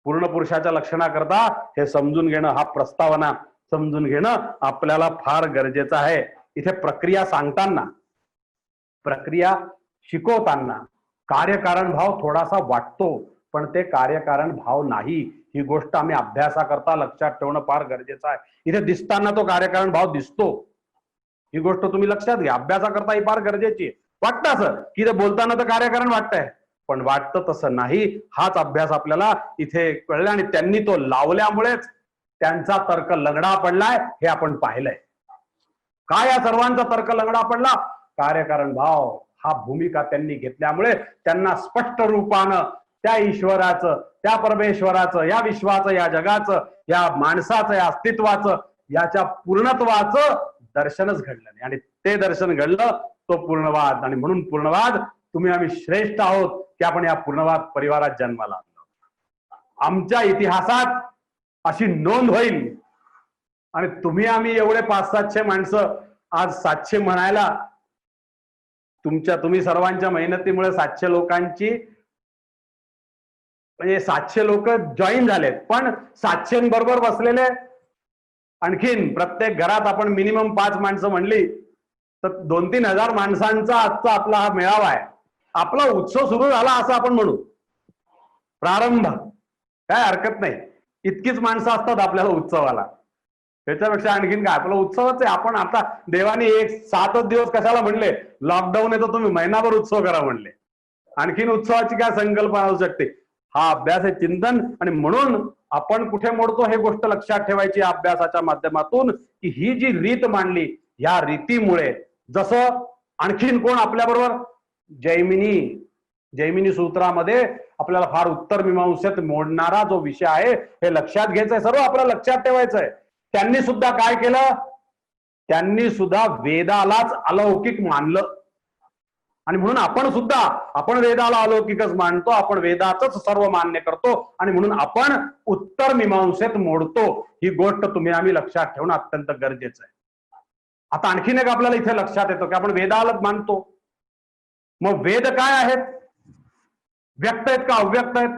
पूर्ण पुरुषाच्या लक्षणाकरता हे समजून घेणं, हा प्रस्तावना समजून घेणं आपल्याला फार गरजेचं आहे. इथे प्रक्रिया सांगताना, प्रक्रिया शिकवताना कार्यकारण भाव थोडासा वाटतो, पण ते कार्यकारण भाव नाही. ही गोष्ट आम्ही अभ्यासाकरता लक्षात ठेवणं फार गरजेचं आहे. इथे दिसताना तो कार्यकारण भाव दिसतो, ही गोष्ट तुम्ही लक्षात घ्या. अभ्यासाकरता ही फार गरजेची आहे. वाटतं असं की ते बोलताना तर कार्यकारण वाटतंय, पण वाटतं तसं नाही. हाच अभ्यास आपल्याला इथे कळला आणि त्यांनी तो लावल्यामुळेच त्यांचा तर्क लंगडा पडलाय हे आपण पाहिलंय. काय या सर्वांचा तर्क लंगडा पडला? कार्यकारण भाव हा भूमिका त्यांनी घेतल्यामुळे त्यांना स्पष्ट रूपानं त्या ईश्वराचं, त्या परमेश्वराचं, या विश्वाचं, या जगाचं, या माणसाचं, या अस्तित्वाचं, याच्या पूर्णत्वाचं दर्शनच घडलं नाही. आणि ते दर्शन घडलं तो पूर्णवाद. आणि म्हणून पूर्णवाद तुम्ही आम्ही श्रेष्ठ आहोत की आपण या पूर्णवाद परिवारात जन्माला आलो. आमच्या इतिहासात अशी नोंद होईल. आणि तुम्ही आम्ही एवढे 500-700 माणसं आज 700 म्हणायला, तुम्ही सर्वांच्या मेहनतीमुळे 700 लोकांची, म्हणजे 700 लोक जॉईन झालेत. पण 700 बरोबर बसलेले आणखीन प्रत्येक घरात आपण मिनिमम 5 माणसं म्हणली तर 2-3 हजार माणसांचा आजचा आपला हा मेळावा आहे. आपला उत्सव सुरू झाला असं आपण म्हणू. प्रारंभ, काय हरकत नाही. इतकीच माणसं असतात आपल्याला उत्सवाला. त्याच्यापेक्षा आणखीन काय, आपला उत्सवच आहे. आपण आता देवाने 7च दिवस कशाला म्हणले, लॉकडाऊन आहे तर तुम्ही महिनाभर उत्सव करा म्हणले. आणखीन उत्सवाची काय संकल्पना असू शकते. हा अभ्यास आहे, चिंतन. आणि म्हणून आपण कुठे मोडतो हे गोष्ट लक्षात ठेवायची अभ्यासाच्या माध्यमातून, की ही जी रीत मांडली, या रीतीमुळे जसं आणखीन कोण आपल्या बरोबर जैमिनी सूत्रामध्ये आपल्याला फार उत्तर मीमांसेत मोडणारा जो विषय आहे हे लक्षात घ्यायचंय, सर्व आपल्याला लक्षात ठेवायचंय. त्यांनी सुद्धा काय केलं, त्यांनी सुद्धा वेदालाच अलौकिक मानलं. आणि म्हणून आपण वेदाला अलौकिकच मानतो, आपण वेदाचंच सर्व मान्य करतो. आणि म्हणून आपण उत्तर मीमांसेत मोडतो. ही गोष्ट तुम्ही आम्ही लक्षात ठेवणं अत्यंत गरजेचं आहे. आता आणखीन एक आपल्याला इथे लक्षात येतो की आपण वेदालाच मानतो. मग वेद काय आहेत? व्यक्त आहेत का अव्यक्त आहेत?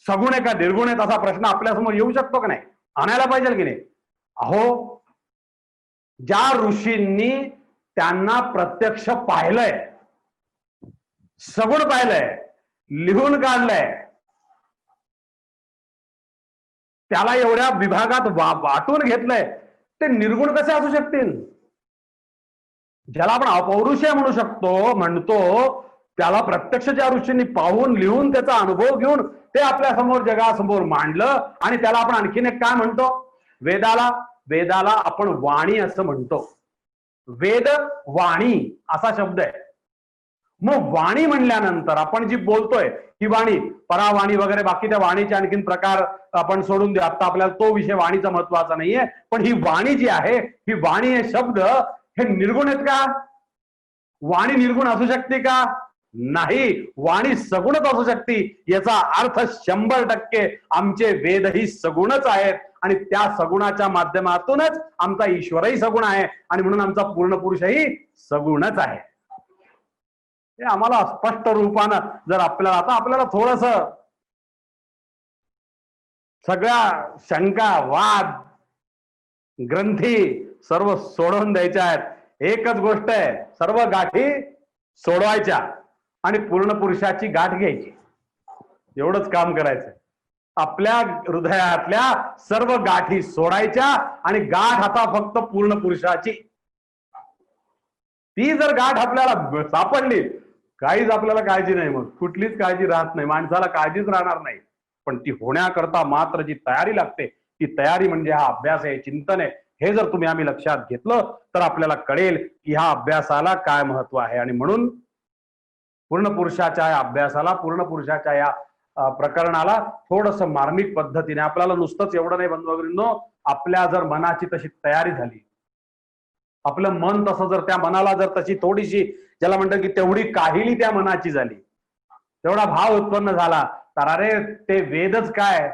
सगुण आहे का निर्गुण आहेत? असा प्रश्न आपल्यासमोर येऊ शकतो का नाही? आणायला पाहिजे की नाही? अहो, ज्या ऋषींनी त्यांना प्रत्यक्ष पाहिलंय, सगुण पाहिलंय, लिहून काढलंय, त्याला एवढ्या विभागात वाटून घेतलंय, ते निर्गुण कसे असू शकतील? ज्याला आपण अपौरुषय म्हणतो, त्याला प्रत्यक्ष ज्या ऋषींनी पाहून लिहून त्याचा अनुभव घेऊन ते आपल्या समोर जगासमोर मांडलं. आणि त्याला आपण आणखीन एक काय म्हणतो? वेदाला आपण वाणी असं म्हणतो. वेद वाणी असा शब्द आहे. मग वाणी म्हणल्यानंतर आपण जी बोलतोय ही वाणी, परावाणी वगैरे बाकीच्या वाणीचे आणखीन प्रकार आपण सोडून देऊ. आता आपल्याला तो विषय वाणीचा महत्वाचा नाहीये. पण ही वाणी जी आहे, ही वाणी हे शब्द हे निर्गुण आहेत का? वाणी निर्गुण असू शकते का? नाही, वाणी सगुणच असू शकते याचा अर्थ 100% आमचे वेदही सगुणच आहेत आणि त्या सगुणाच्या माध्यमातूनच आमचा ईश्वरही सगुण आहे आणि म्हणून आमचा पूर्ण पुरुषही सगुणच आहे. हे आम्हाला स्पष्ट रूपानं जर आपल्याला थोडस सगळ्या शंका वाद ग्रंथी सर्व सोडवून द्यायच्या आहेत. एकच गोष्ट आहे, सर्व गाठी सोडवायच्या आणि पूर्ण पुरुषाची गाठ घ्यायची. एवढंच काम करायचं. आपल्या हृदयातल्या सर्व गाठी सोडायच्या आणि गाठ आता फक्त पूर्ण पुरुषाची. ती जर गाठ आपल्याला सापडली, काहीच आपल्याला काळजी नाही, मग कुठलीच काळजी राहत नाही, माणसाला काळजीच राहणार नाही. पण ती होण्याकरता मात्र जी तयारी लागते, ती तयारी म्हणजे हा अभ्यास आहे, चिंतन आहे. हे जर तुम्ही आम्ही लक्षात घेतलं तर आपल्याला कळेल की ह्या अभ्यासाला काय महत्व आहे. आणि म्हणून पूर्ण पुरुषाच्या या अभ्यासाला, पूर्ण पुरुषाच्या या प्रकरणाला थोडस मार्मिक पद्धतीने आपल्याला नुसतंच एवढं नाही बंधू, आपल्या जर मनाची तशी तयारी झाली, आपलं मन तसं जर त्या मनाला जर तशी थोडीशी ज्याला म्हणतात की तेवढी काहिली त्या मनाची झाली, तेवढा भाव उत्पन्न झाला, तर अरे ते वेदच काय,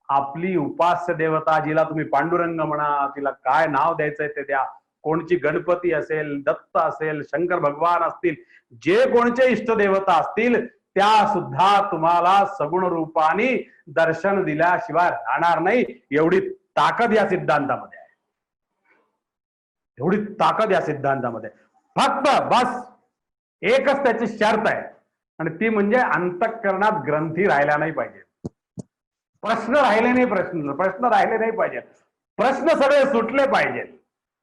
आपली उपास्य देवता जिला तुम्ही पांडुरंग म्हणा, तिला काय नाव द्यायचंय ते द्या, कोणची गणपती असेल, दत्त असेल, शंकर भगवान असतील, जे कोणचे इष्ट देवता असतील त्या सुद्धा तुम्हाला सगुण रूपाने दर्शन दिल्याशिवाय राहणार नाही. एवढी ताकद या सिद्धांतामध्ये आहे, एवढी ताकद या सिद्धांतामध्ये. फक्त बस एकच त्याची शर्त आहे आणि ती म्हणजे अंतःकरणात ग्रंथी राहिल्या नाही पाहिजे, प्रश्न राहिले नाही, प्रश्न राहिले नाही पाहिजे, प्रश्न सगळे सुटले पाहिजे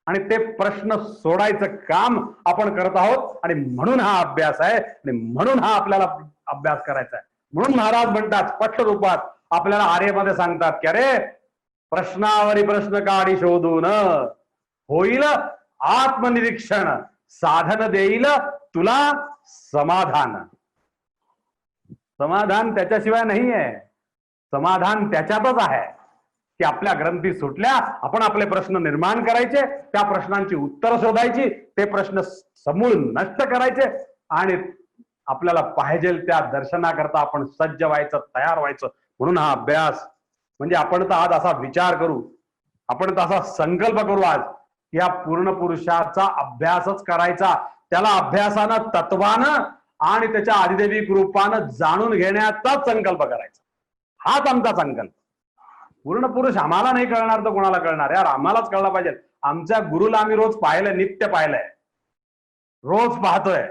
आणि ते प्रश्न सोडायचं काम आपण करत आहोत. आणि म्हणून हा अभ्यास आहे आणि म्हणून हा आपल्याला अभ्यास करायचा आहे. म्हणून महाराज म्हणतात स्पष्ट रूपात आपल्याला आर्यमध्ये सांगतात की अरे प्रश्नावरी प्रश्न काढी शोधून होईल आत्मनिरीक्षण, साधन देईल तुला समाधान. समाधान त्याच्याशिवाय नाही आहे, समाधान त्याच्यातच आहे की आपल्या ग्रंथी सुटल्या, आपण आपले प्रश्न निर्माण करायचे, त्या प्रश्नांची उत्तर शोधायची, ते प्रश्न समूळ नष्ट करायचे आणि आपल्याला पाहिजे त्या दर्शनाकरता आपण सज्ज व्हायचं, तयार व्हायचं. म्हणून हा अभ्यास म्हणजे आपण तर आज असा विचार करू, आपण तर असा संकल्प करू आज या पूर्ण पुरुषाचा अभ्यासच करायचा, त्याला अभ्यासानं, तत्वानं आणि त्याच्या आदिदैविक रूपानं जाणून घेण्याचा संकल्प करायचा. हाच आमचा संकल्प. पूर्ण पुरुष आम्हाला नाही कळणार तर कोणाला कळणार यार, आम्हालाच कळला पाहिजे. आमच्या गुरुला आम्ही रोज पाहिलंय, नित्य पाहिलंय, रोज पाहतोय,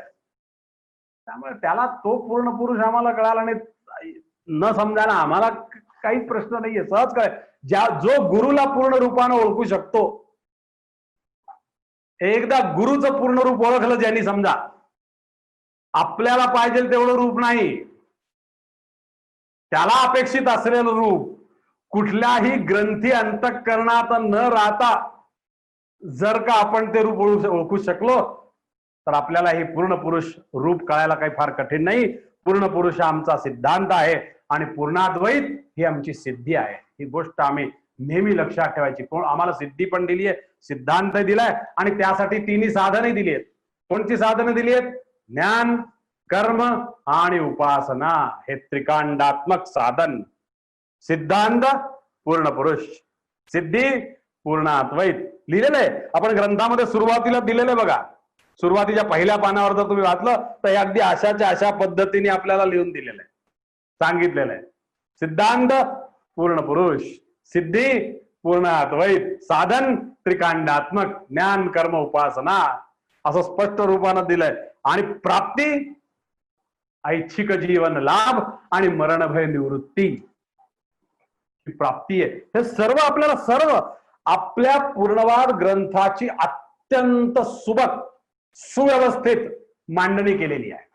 त्यामुळे त्याला तो पूर्ण पुरुष आम्हाला कळाला नाही न समजायला आम्हाला काहीच प्रश्न नाहीये, सहज कळेल. जो गुरुला पूर्ण रूपानं ओळखू शकतो, एकदा गुरुचं पूर्ण रूप ओळखलं ज्यांनी, समजा आपल्याला पाहिजे तेवढं रूप नाही, त्याला अपेक्षित असलेलं रूप कुठल्याही ग्रंथी अंतःकरणात न राहता जर का आपण ते रूप ओळखू शकलो तर आपल्याला हे पूर्ण पुरुष रूप कळायला काही फार कठीण नाही. पूर्ण पुरुष आमचा सिद्धांत आहे आणि पूर्णाद्वैत ही आमची सिद्धी आहे. ही गोष्ट आम्ही नेहमी लक्षात ठेवायची. आम्हाला सिद्धी पण दिली आहे, सिद्धांत दिलाय आणि त्यासाठी तिन्ही साधने दिली आहेत. कोणती साधनं दिली आहेत? ज्ञान, कर्म आणि उपासना, हे त्रिकांडात्मक साधन. सिद्धांत पूर्ण पुरुष, सिद्धी पूर्णाद्वैत लिहिलेलं आहे. आपण ग्रंथामध्ये सुरुवातीला दिलेलं आहे बघा, सुरुवातीच्या पहिल्या पानावर जर तुम्ही वाचलं तर हे अगदी अशाच्या अशा पद्धतीने आपल्याला लिहून दिलेलं आहे, सांगितलेलं आहे. सिद्धांत पूर्ण पुरुष, सिद्धी पूर्णाद्वैत, साधन त्रिकांडात्मक, ज्ञान कर्म उपासना, असं स्पष्ट रूपानं दिलंय. आणि प्राप्ती ऐच्छिक जीवन लाभ आणि मरणभय निवृत्ती, प्राप्ती आहे. हे सर्व आपल्याला, सर्व आपल्या पूर्णवाद ग्रंथाची अत्यंत सुबक सुव्यवस्थित मांडणी केलेली आहे.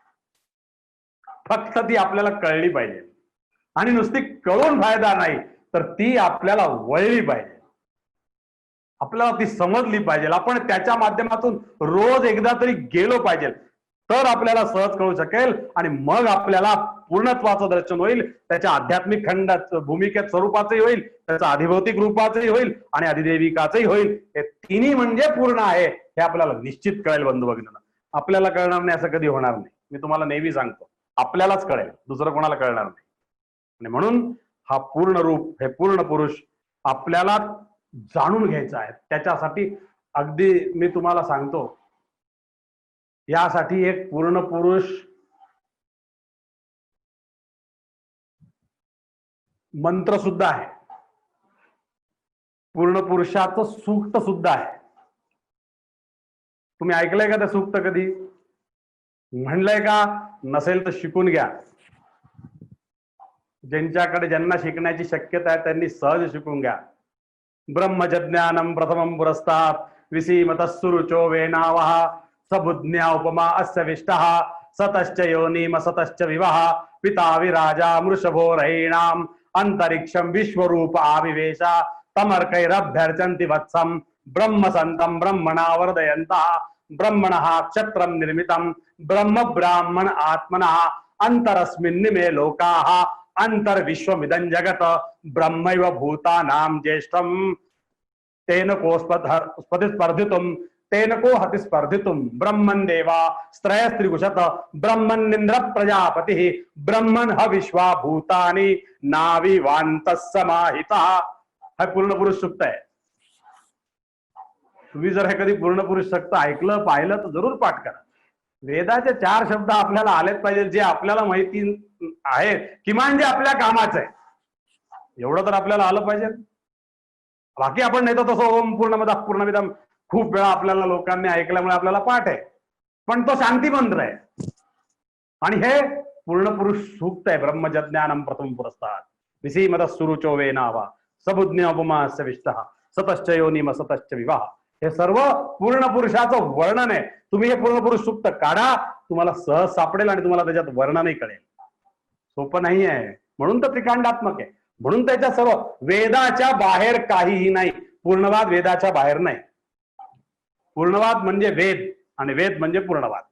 फक्त ती आपल्याला कळली पाहिजे आणि नुसती कळून फायदा नाही तर ती आपल्याला वळली पाहिजे, आपल्याला ती समजली पाहिजे. आपण त्याच्या माध्यमातून रोज एकदा तरी गेलो पाहिजे, तर आपल्याला सहज कळू शकेल आणि मग आपल्याला पूर्णत्वाचं दर्शन होईल. त्याच्या आध्यात्मिक खंडात भूमिकेत स्वरूपाचंही होईल, त्याचं अधिभौतिक रूपाचंही होईल आणि अधिदैविकाचंही होईल. हे तिन्ही म्हणजे पूर्ण आहे हे आपल्याला निश्चित कळेल बंधू भगिनींनो. आपल्याला कळणार नाही असं कधी होणार नाही. मी तुम्हाला नेहमी सांगतो, आपल्यालाच कळेल, दुसरं कोणाला कळणार नाही. आणि म्हणून हा पूर्ण रूप, हे पूर्ण पुरुष आपल्याला जाणून घ्यायचा आहे. त्याच्यासाठी अगदी मी तुम्हाला सांगतो, यासाठी एक पूर्ण पुरुष मंत्र सुद्धा आहे, पूर्ण पुरुषाचं सूक्त सुद्धा आहे. तुम्ही ऐकलंय का ते सूक्त कधी? म्हणलंय का? नसेल तर शिकून घ्या. ज्यांना शिकण्याची शक्यता आहे त्यांनी सहज शिकून घ्या. ब्रह्मज्ञानम प्रथमं पुरस्तात् विसीमतः सुरुचो वेनावः सबुज्ञा उपमा अस्य विष्टः सतश्च योनिम सतश्च विवः पिता विराजा मृषभो रयीणाम् अंतरिक्षं विश्वरूप आविवेश तमर्कैरभ्यर्चन्ति वत्सं ब्रह्मसन्तं ब्रह्मणा वर्धयन्तः ब्रह्मणः क्षत्रं निर्मितं ब्रह्म ब्राह्मण आत्मनः अंतरस्मिन्निमे लोकाः अंतर्विश्वमिदं जगत् ब्रह्मैव भूतानां ज्येष्ठं तेन को स्पर्धितुं तेन को हति स्पर्धितुं ब्रह्मन् देवा स्त्रयस्त्रिगुशत ब्रह्मन्निन्द्र प्रजापतिः ब्रह्मन् ह विश्वा भूतानि नाविवान्तः समाहितः. हा पूर्ण पुरुष सूक्त आहे. तुम्ही जर हे कधी पूर्ण पुरुष सूक्त ऐकलं पाहिलं तर जरूर पाठ करा. वेदाचे 4 शब्द आपल्याला आलेच पाहिजे, जे आपल्याला माहिती आहे, किमान जे आपल्या कामाचं आहे, एवढं तर आपल्याला आलं पाहिजे. बाकी आपण नाही तर तसं ओम पूर्णमदः पूर्णमिदं खूप वेळा आपल्याला लोकांनी ऐकल्यामुळे आपल्याला पाठ आहे, पण तो शांती मंत्र आहे. आणि हे पूर्ण पुरुष सूक्त आहे. ब्रह्मज्ञानम प्रथम पुरस्तात् विसीमतः सुरुचो वेनावा सबुज्ञा उपमा अस्य विष्टः सतश्च योनिम सतश्च विवाह. हे सर्व पूर्ण पुरुषाचं वर्णन आहे. तुम्ही हे पूर्ण पुरुष सूक्त काढा, तुम्हाला सहज सापडेल आणि तुम्हाला त्याच्यात वर्णनही कळेल. सोपं नाही आहे, म्हणून तर त्रिकांडात्मक आहे. म्हणून त्याच्या सर्व वेदाच्या बाहेर काहीही नाही. पूर्णवाद वेदाच्या बाहेर नाही. पूर्णवाद म्हणजे वेद आणि वेद म्हणजे पूर्णवाद.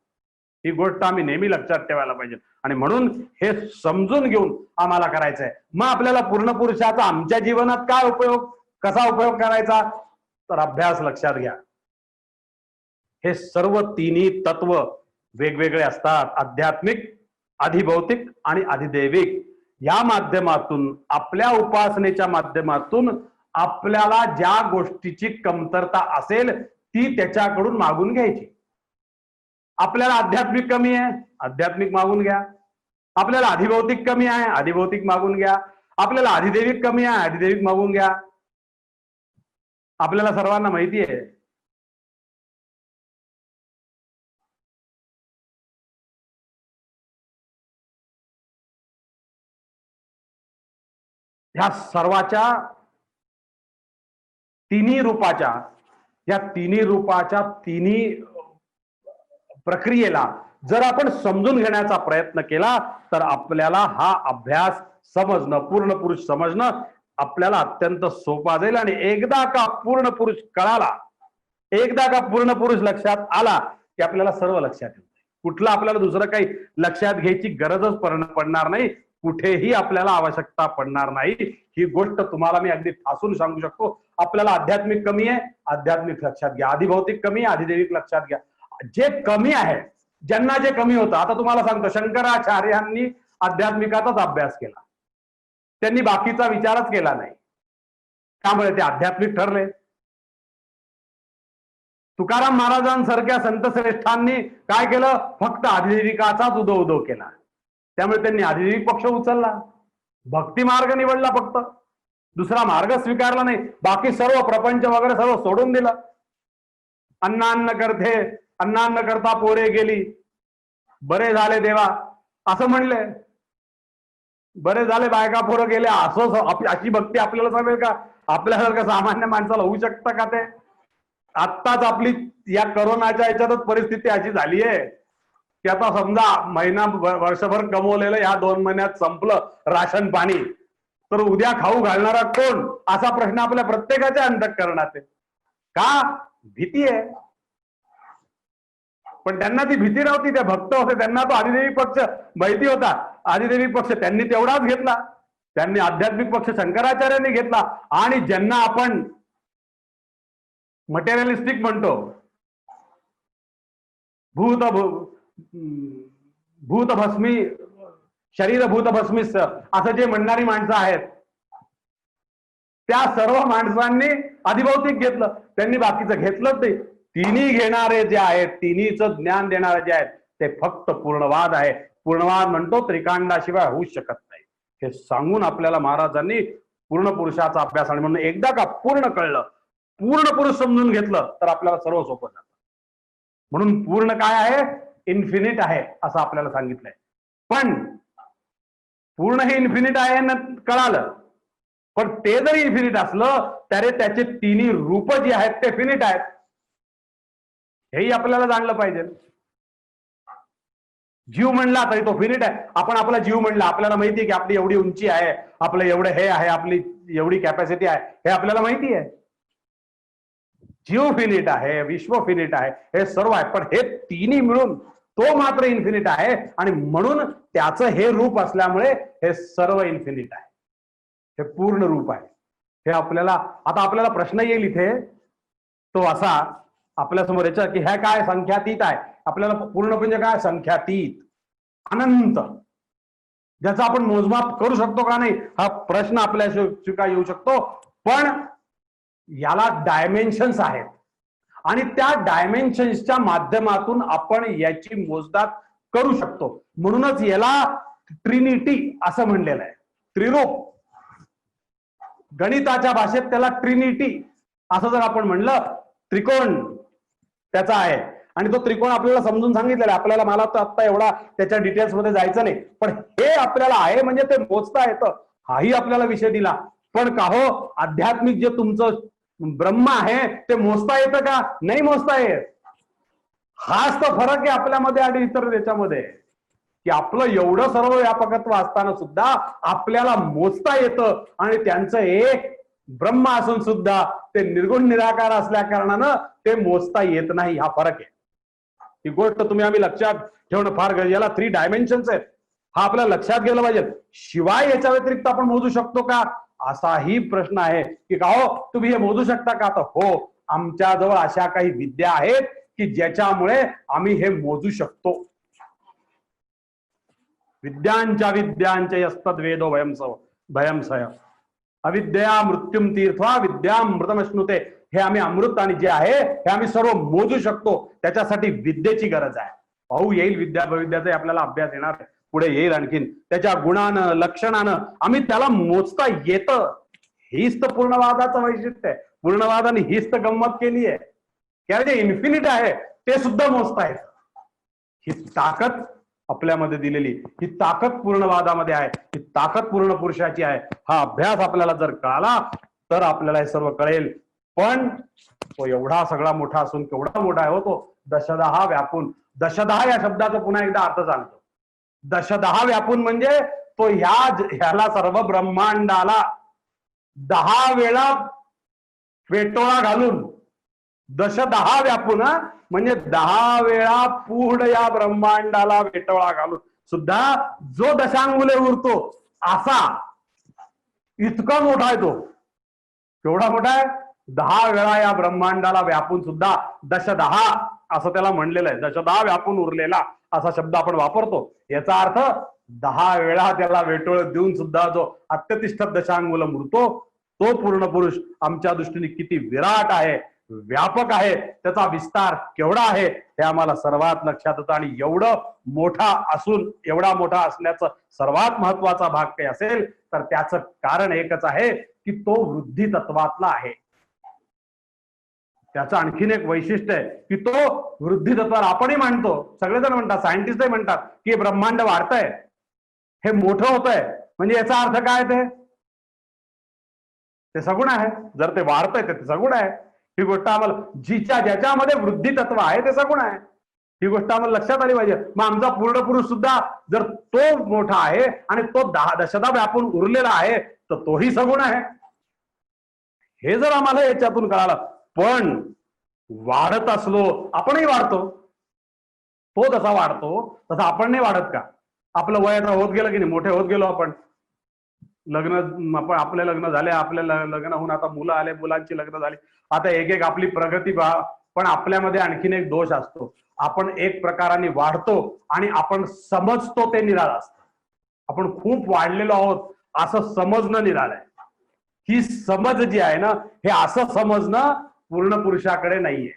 ही गोष्ट आम्ही नेहमी लक्षात ठेवायला पाहिजे. आणि म्हणून हे समजून घेऊन आम्हाला करायचं आहे. मग आपल्याला पूर्ण पुरुषाचा आमच्या जीवनात काय उपयोग, कसा उपयोग करायचा, तर अभ्यास लक्षात घ्या. हे सर्व तिन्ही तत्व वेगवेगळे असतात. आध्यात्मिक, अधिभौतिक आणि अधिदैविक. या माध्यमातून, आपल्या उपासनेच्या माध्यमातून आपल्याला ज्या गोष्टीची कमतरता असेल ती त्याच्याकडून मागून घ्यायची. आपल्याला आध्यात्मिक कमी आहे, आध्यात्मिक मागून घ्या. आपल्याला अधिभौतिक कमी आहे, अधिभौतिक मागून घ्या. आपल्याला अधिदैविक कमी आहे, अधिदैविक मागून घ्या. आपल्याला सर्वांना माहिती आहे ह्या सर्वाच्या तिन्ही रूपाच्या, या तिन्ही रूपाच्या तिन्ही प्रक्रियेला जर आपण समजून घेण्याचा प्रयत्न केला तर आपल्याला हा अभ्यास समजणं, पूर्ण पुरुष समजणं आपल्याला अत्यंत सोपा जाईल. आणि एकदा का पूर्ण पुरुष कळाला, एकदा का पूर्ण पुरुष लक्षात आला की आपल्याला सर्व लक्षात येईल. कुठलं आपल्याला दुसरं काही लक्षात घ्यायची गरजच पडणार नाही, कुठेही आपल्याला आवश्यकता पडणार नाही. ही गोष्ट तुम्हाला मी अगदी ठासून सांगू शकतो. आपल्याला आध्यात्मिक कमी आहे, आध्यात्मिक लक्षात घ्या. अधिभौतिक कमी आहे, अधिदैविक लक्षात घ्या. जे कमी आहे, ज्यांना जे कमी होतं, आता तुम्हाला सांगतो, शंकराचार्यांनी आध्यात्मिकाचाच अभ्यास केला, त्यांनी बाकीचा विचारच केला नाही. त्यामुळे ते आध्यात्मिक ठरले. तुकाराम महाराजांसारख्या संत श्रेष्ठांनी काय केलं? फक्त अधिदैविकाचाच उदो केला. त्यामुळे त्यांनी अधिदैविक पक्ष उचलला, भक्ती मार्ग निवडला, फक्त दुसरा मार्ग स्वीकारला नाही. बाकी सर्व प्रपंच वगैरे सर्व सोडून दिलं. अन्नान्न करता पोरे गेली, बरे झाले देवा असं म्हणले, बरे झाले बायका पोरं गेले, असं अशी भक्ती आपल्याला सांगेल का? आपल्यासारखं सामान्य माणसाला होऊ शकतं का ते? आत्ताच आपली या करोनाच्या याच्यातच परिस्थिती अशी झाली आहे की आता समजा वर्षभर कमवलेलं या 2 महिन्यात संपलं राशन पाणी, तर उद्या खाऊ घालणारा कोण, असा प्रश्न आपल्या प्रत्येकाच्या अंतःकरणात आहे. का? भीती आहे. पण त्यांना ती भीती नव्हती, ते भक्त होते, त्यांना तो अधिदैविक पक्ष माहिती होता. अधिदैविक पक्ष त्यांनी तेवढाच घेतला. त्यांनी आध्यात्मिक पक्ष शंकराचार्यांनी घेतला. आणि ज्यांना आपण मटेरियलिस्टिक म्हणतो, भूतभस्मी शरीर भूतभस्मीस असं जे म्हणणारी माणसं आहेत, त्या सर्व माणसांनी अधिभौतिक घेतलं, त्यांनी बाकीचं घेतलंच नाही. तिन्ही घेणारे जे आहेत, तिन्हीच ज्ञान देणारे जे आहेत, ते फक्त पूर्णवाद आहे. पूर्णवाद म्हणतो त्रिकांडाशिवाय होऊ शकत नाही. हे सांगून आपल्याला महाराजांनी पूर्ण पुरुषाचा अभ्यास, आणि म्हणून एकदा का पूर्ण कळलं, पूर्ण पुरुष समजून घेतलं, तर आपल्याला सर्व सोपं जातं. म्हणून पूर्ण काय आहे? इन्फिनिट आहे असं आपल्याला सांगितलंय. पण पूर्ण हे इन्फिनिट आहे ना कळालं, पण ते जरी इन्फिनिट असलं तरी त्याचे तिन्ही रूप जी आहेत ते फिनिट आहेत, हेही आपल्याला जाणलं पाहिजे. जीव म्हणला तरी तो फिनिट आहे. आपण आपला जीव म्हणला, आपल्याला माहिती आहे की आपली एवढी उंची आहे, आपलं एवढं हे आहे, आपली एवढी कॅपॅसिटी आहे, हे आपल्याला माहिती आहे. जीव फिनिट आहे, विश्व फिनिट आहे, हे सर्व आहे. पण हे तिन्ही मिळून तो मात्र इन्फिनिट आहे, आणि म्हणून त्याचं हे रूप असल्यामुळे हे सर्व इन्फिनिट आहे. हे पूर्ण रूप आहे. हे आपल्याला आता आपल्याला प्रश्न येईल इथे तो असा आपल्यासमोर याच्या की ह्या काय संख्यातीत आहे. आपल्याला पूर्ण म्हणजे काय? संख्यातीत, अनंत, ज्याचा आपण मोजमाप करू शकतो का नाही हा प्रश्न आपल्या शिका येऊ शकतो. पण याला डायमेन्शन्स आहेत, आणि त्या डायमेन्शन्सच्या माध्यमातून आपण याची मोजदाद करू शकतो. म्हणूनच याला ट्रिनिटी असं म्हणलेलं आहे. त्रिरूप, गणिताच्या भाषेत त्याला ट्रिनिटी असं जर आपण म्हणलं, त्रिकोण त्याचा आहे. आणि तो त्रिकोण आपल्याला समजून सांगितलेला आहे. आपल्याला, मला तर आता एवढा त्याच्या डिटेल्स मध्ये जायचं नाही, पण हे आपल्याला आहे म्हणजे ते मोजता येतं, हाही आपल्याला विषय दिला. पण का हो, आध्यात्मिक जे तुमचं ब्रह्म आहे ते मोजता येतं का? नाही मोजता येत. हाच तर फरक आहे आपल्यामध्ये आणि इतर याच्यामध्ये, की आपलं एवढं सर्व व्यापकत्व असताना सुद्धा आपल्याला मोजता येतं, आणि त्यांचं एक ब्रह्म असून सुद्धा ते निर्गुण निराकार असल्या कारणानं ते मोजता येत नाही. हा फरक आहे. ही गोष्ट आम्ही लक्षात ठेवणं फार गरजेचं. याला 3 डायमेन्शन्स आहेत, हा आपल्याला लक्षात गेला पाहिजे. शिवाय याच्या व्यतिरिक्त आपण मोजू शकतो का असाही प्रश्न आहे, की का हो तुम्ही हे मोजू शकता का? तर हो, आमच्याजवळ अशा काही विद्या आहेत की ज्याच्यामुळे आम्ही हे मोजू शकतो. विद्यांच्या विद्यांचे यस्तद वेदो भयंसय अविद्या मृत्युम तीर्था विद्यामृतमश्नुते. हे आम्ही अमृत आणि जे आहे हे आम्ही सर्व मोजू शकतो. त्याच्यासाठी विद्येची गरज आहे. पाहू येईल विद्या भविद्याचा आपल्याला अभ्यास येणार आहे, पुढे येईल आणखीन. त्याच्या गुणानं लक्षणानं आम्ही त्याला मोजता येतं. हीच तर पूर्णवादाचं वैशिष्ट्य आहे. पूर्णवादाने हीच तर गंमत केली आहे की जे इन्फिनिट आहे ते सुद्धा मोजता येतं. ही ताकद आपल्यामध्ये दिलेली, ही ताकद पूर्णवादामध्ये आहे, ही ताकद पूर्ण पुरुषाची आहे. हा अभ्यास आपल्याला जर कळाला तर आपल्याला हे सर्व कळेल. पण तो एवढा सगळा मोठा असून केवढा मोठा आहे हो तो, दशदहा व्यापून. दशदहा या शब्दाचा पुन्हा एकदा अर्थ सांगतो. दशदहा व्यापून म्हणजे तो ह्याला सर्व ब्रह्मांडाला 10 वेळा वेटोळा घालून, दशदहा व्यापून म्हणजे 10 वेळा पूर्ण या ब्रह्मांडाला वेटोळा घालून सुद्धा जो दशांगुले उरतो असा इतका मोठा आहे तो. केवढा मोठा आहे? 10 वेळा या ब्रह्मांडाला व्यापून सुद्धा दशदहा असं त्याला म्हणलेलं आहे. दशदहा व्यापून उरलेला असा शब्द आपण वापरतो. याचा अर्थ 10 वेळा त्याला वेटोळ देऊन सुद्धा जो अत्यतिष्ठत दशांगुल मूर्तो तो पूर्ण पुरुष आमच्या दृष्टीने किती विराट आहे, व्यापक आहे, त्याचा विस्तार केवढा आहे हे आम्हाला सर्वात लक्षात येतं. आणि एवढं मोठा असून, एवढा मोठा असण्याचं सर्वात महत्वाचा भाग काही असेल तर त्याचं कारण एकच आहे की तो वृद्धी तत्वातला आहे. त्याचं आणखीन एक वैशिष्ट्य आहे की तो वृद्धी तत्वाला आपणही मानतो, सगळेजण म्हणतात, सायंटिस्टही म्हणतात की ब्रह्मांड वाढतंय, हे मोठं होतंय. म्हणजे याचा अर्थ काय? ते सगुण आहे. जर ते वाढतंय तर ते सगुण आहे. ही गोष्ट आम्हाला ज्याच्यामध्ये वृद्धी तत्व आहे ते सगुण आहे. ही गोष्ट आम्हाला लक्षात आली पाहिजे. मग आमचा पूर्ण पुरुष सुद्धा जर तो मोठा आहे आणि तो दशदा व्यापून उरलेला आहे तर तोही सगुण आहे. हे जर आम्हाला याच्यातून कळालं. पण वाढत असलो, आपणही वाढतो, तो जसा वाढतो तसा आपण नाही वाढत का? आपलं वय आता होत गेलं की नाही, मोठे होत गेलो आपण, आपले लग्न झाले, आपले लग्न होऊन आता मुलं आले, मुलांची लग्न झाली, आता एक एक आपली प्रगती पण आपल्यामध्ये आणखीन एक दोष असतो, आपण एक प्रकाराने वाढतो आणि आपण समजतो ते निराळं असतं. आपण खूप वाढलेलो आहोत असं समजणं निराळं आहे. ही समज जी आहे ना, हे असं समजणं पूर्ण पुरुषाकडे नाहीये.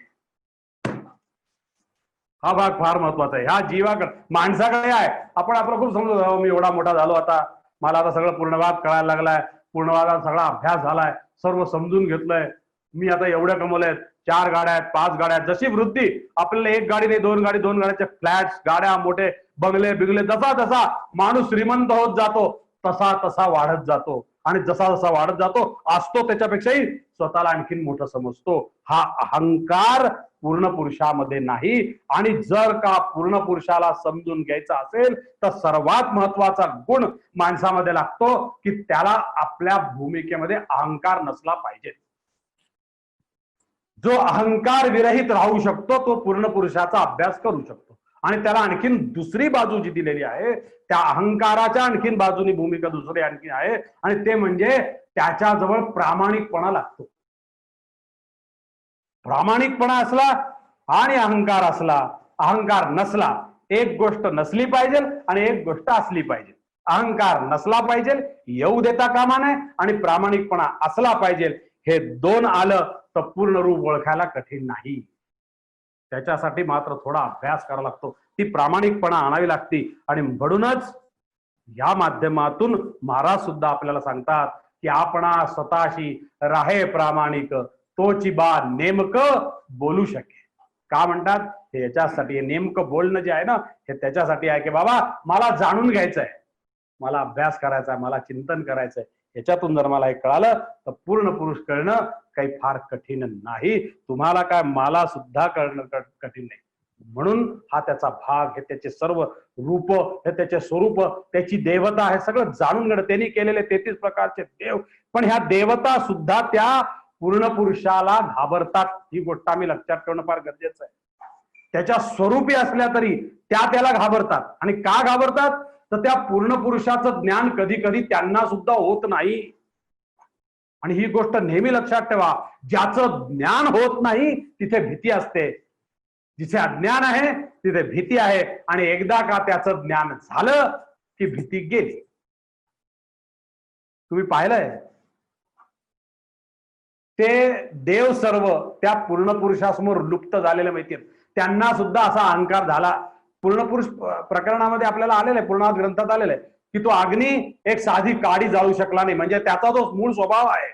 हा भाग फार महत्वाचा आहे. ह्या जीवाकडे, माणसाकडे आहे. आपण आपलं खूप समजतो, मी एवढा मोठा झालो, आता मला आता सगळं पूर्णवाद कळायला लागलाय, पूर्णवादाचा सगळा अभ्यास झालाय, सर्व समजून घेतलंय, मी आता एवढ्या कमवल्यात, 4 गाड्या आहेत, 5 गाड्या आहेत. जशी वृद्धी आपल्याला 1 गाडी नाही, 2 गाडी, 2 गाड्याचे फ्लॅट्स, गाड्या, मोठे बंगले बिगले, जसा जसा माणूस श्रीमंत होत जातो तसा तसा वाढत जातो. आणि जसा जसा वाढत जातो असतो त्याच्यापेक्षाही स्वतःला आणखीन मोठं समजतो. हा अहंकार पूर्ण पुरुषामध्ये नाही. आणि जर का पूर्ण पुरुषाला समजून घ्यायचा असेल तर सर्वात महत्वाचा गुण माणसामध्ये लागतो की त्याला आपल्या भूमिकेमध्ये अहंकार नसला पाहिजे. जो अहंकार विरहित राहू शकतो तो पूर्ण पुरुषाचा अभ्यास करू शकतो. आणि त्याला आणखीन दुसरी बाजू जी दिलेली आहे, त्या अहंकाराच्या आणखीन बाजूनी भूमिका दुसरी आणखी आहे, आणि ते म्हणजे त्याच्याजवळ प्रामाणिकपणा लागतो. प्रामाणिकपणा असला आणि अहंकार असला, अहंकार नसला, एक गोष्ट नसली पाहिजे आणि एक गोष्ट असली पाहिजे. अहंकार नसला पाहिजे, येऊ देता कामा नये, आणि प्रामाणिकपणा असला पाहिजे. हे दोन आलं तर पूर्ण रूप ओळखायला कठीण नाही. त्याच्यासाठी मात्र थोडा अभ्यास करावा लागतो, ती प्रामाणिकपणा आणावी लागते. आणि म्हणूनच या माध्यमातून महाराज सुद्धा आपल्याला सांगतात की आपणा स्वतःशी राहे प्रामाणिक, तोची बा नेमक बोलू शके. का म्हणतात? हे याच्यासाठी, हे नेमकं बोलणं जे आहे ना, हे त्याच्यासाठी आहे की बाबा मला जाणून घ्यायचंय, मला अभ्यास करायचा आहे, मला चिंतन करायचंय. याच्यातून जर मला हे कळालं तर पूर्ण पुरुष कळणं काही फार कठीण नाही. तुम्हाला काय, मला सुद्धा कळणं कठीण नाही. म्हणून हा त्याचा भाग, हे त्याचे सर्व रूप, हे त्याचे स्वरूप, त्याची देवता, हे सगळं जाणून घेणं. त्यांनी केलेले 33 प्रकारचे देव, पण ह्या देवता सुद्धा त्या पूर्ण पुरुषाला घाबरतात. ही गोष्ट आम्ही लक्षात ठेवणं फार गरजेचं आहे. त्याच्या स्वरूपी असल्या तरी त्या त्याला घाबरतात. आणि का घाबरतात? तर त्या पूर्ण पुरुषाचं ज्ञान कधी कधी त्यांना सुद्धा होत नाही. आणि ही गोष्ट नेहमी लक्षात ठेवा, ज्याचं ज्ञान होत नाही तिथे भीती असते, जिथे अज्ञान आहे तिथे भीती आहे. आणि एकदा का त्याचं ज्ञान झालं की भीती गेली. तुम्ही पाहिलंय, ते देव सर्व त्या पूर्ण पुरुषासमोर लुप्त झालेले माहितीये. त्यांना सुद्धा असा अहंकार झाला. पूर्ण पुरुष प्रकरणामध्ये आपल्याला आलेलं आहे, पूर्णात ग्रंथात आलेलं आहे की तो अग्नी एक साधी काडी जाळू शकला नाही. म्हणजे त्याचा जो मूळ स्वभाव आहे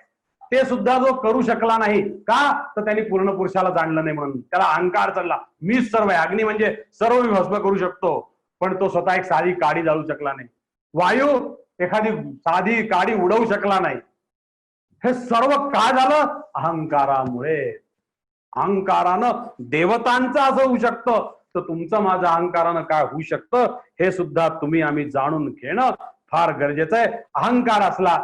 ते सुद्धा जो करू शकला नाही. का? तर त्यांनी पूर्ण पुरुषाला जाणलं नाही म्हणून. त्याला अहंकार चढला, मीच सर्व आहे. अग्नी म्हणजे सर्व मी भस्म करू शकतो, पण तो स्वतः एक साधी काडी जाळू शकला नाही. वायू एखादी साधी काडी उडवू शकला नाही. हे सर्व का झालं? अहंकारामुळे. अहंकारानं देवतांचं असं होऊ शकतं, तर तुमचं माझं अहंकारानं काय होऊ शकतं हे सुद्धा तुम्ही आम्ही जाणून घेणं फार गरजेचं आहे. अहंकार असला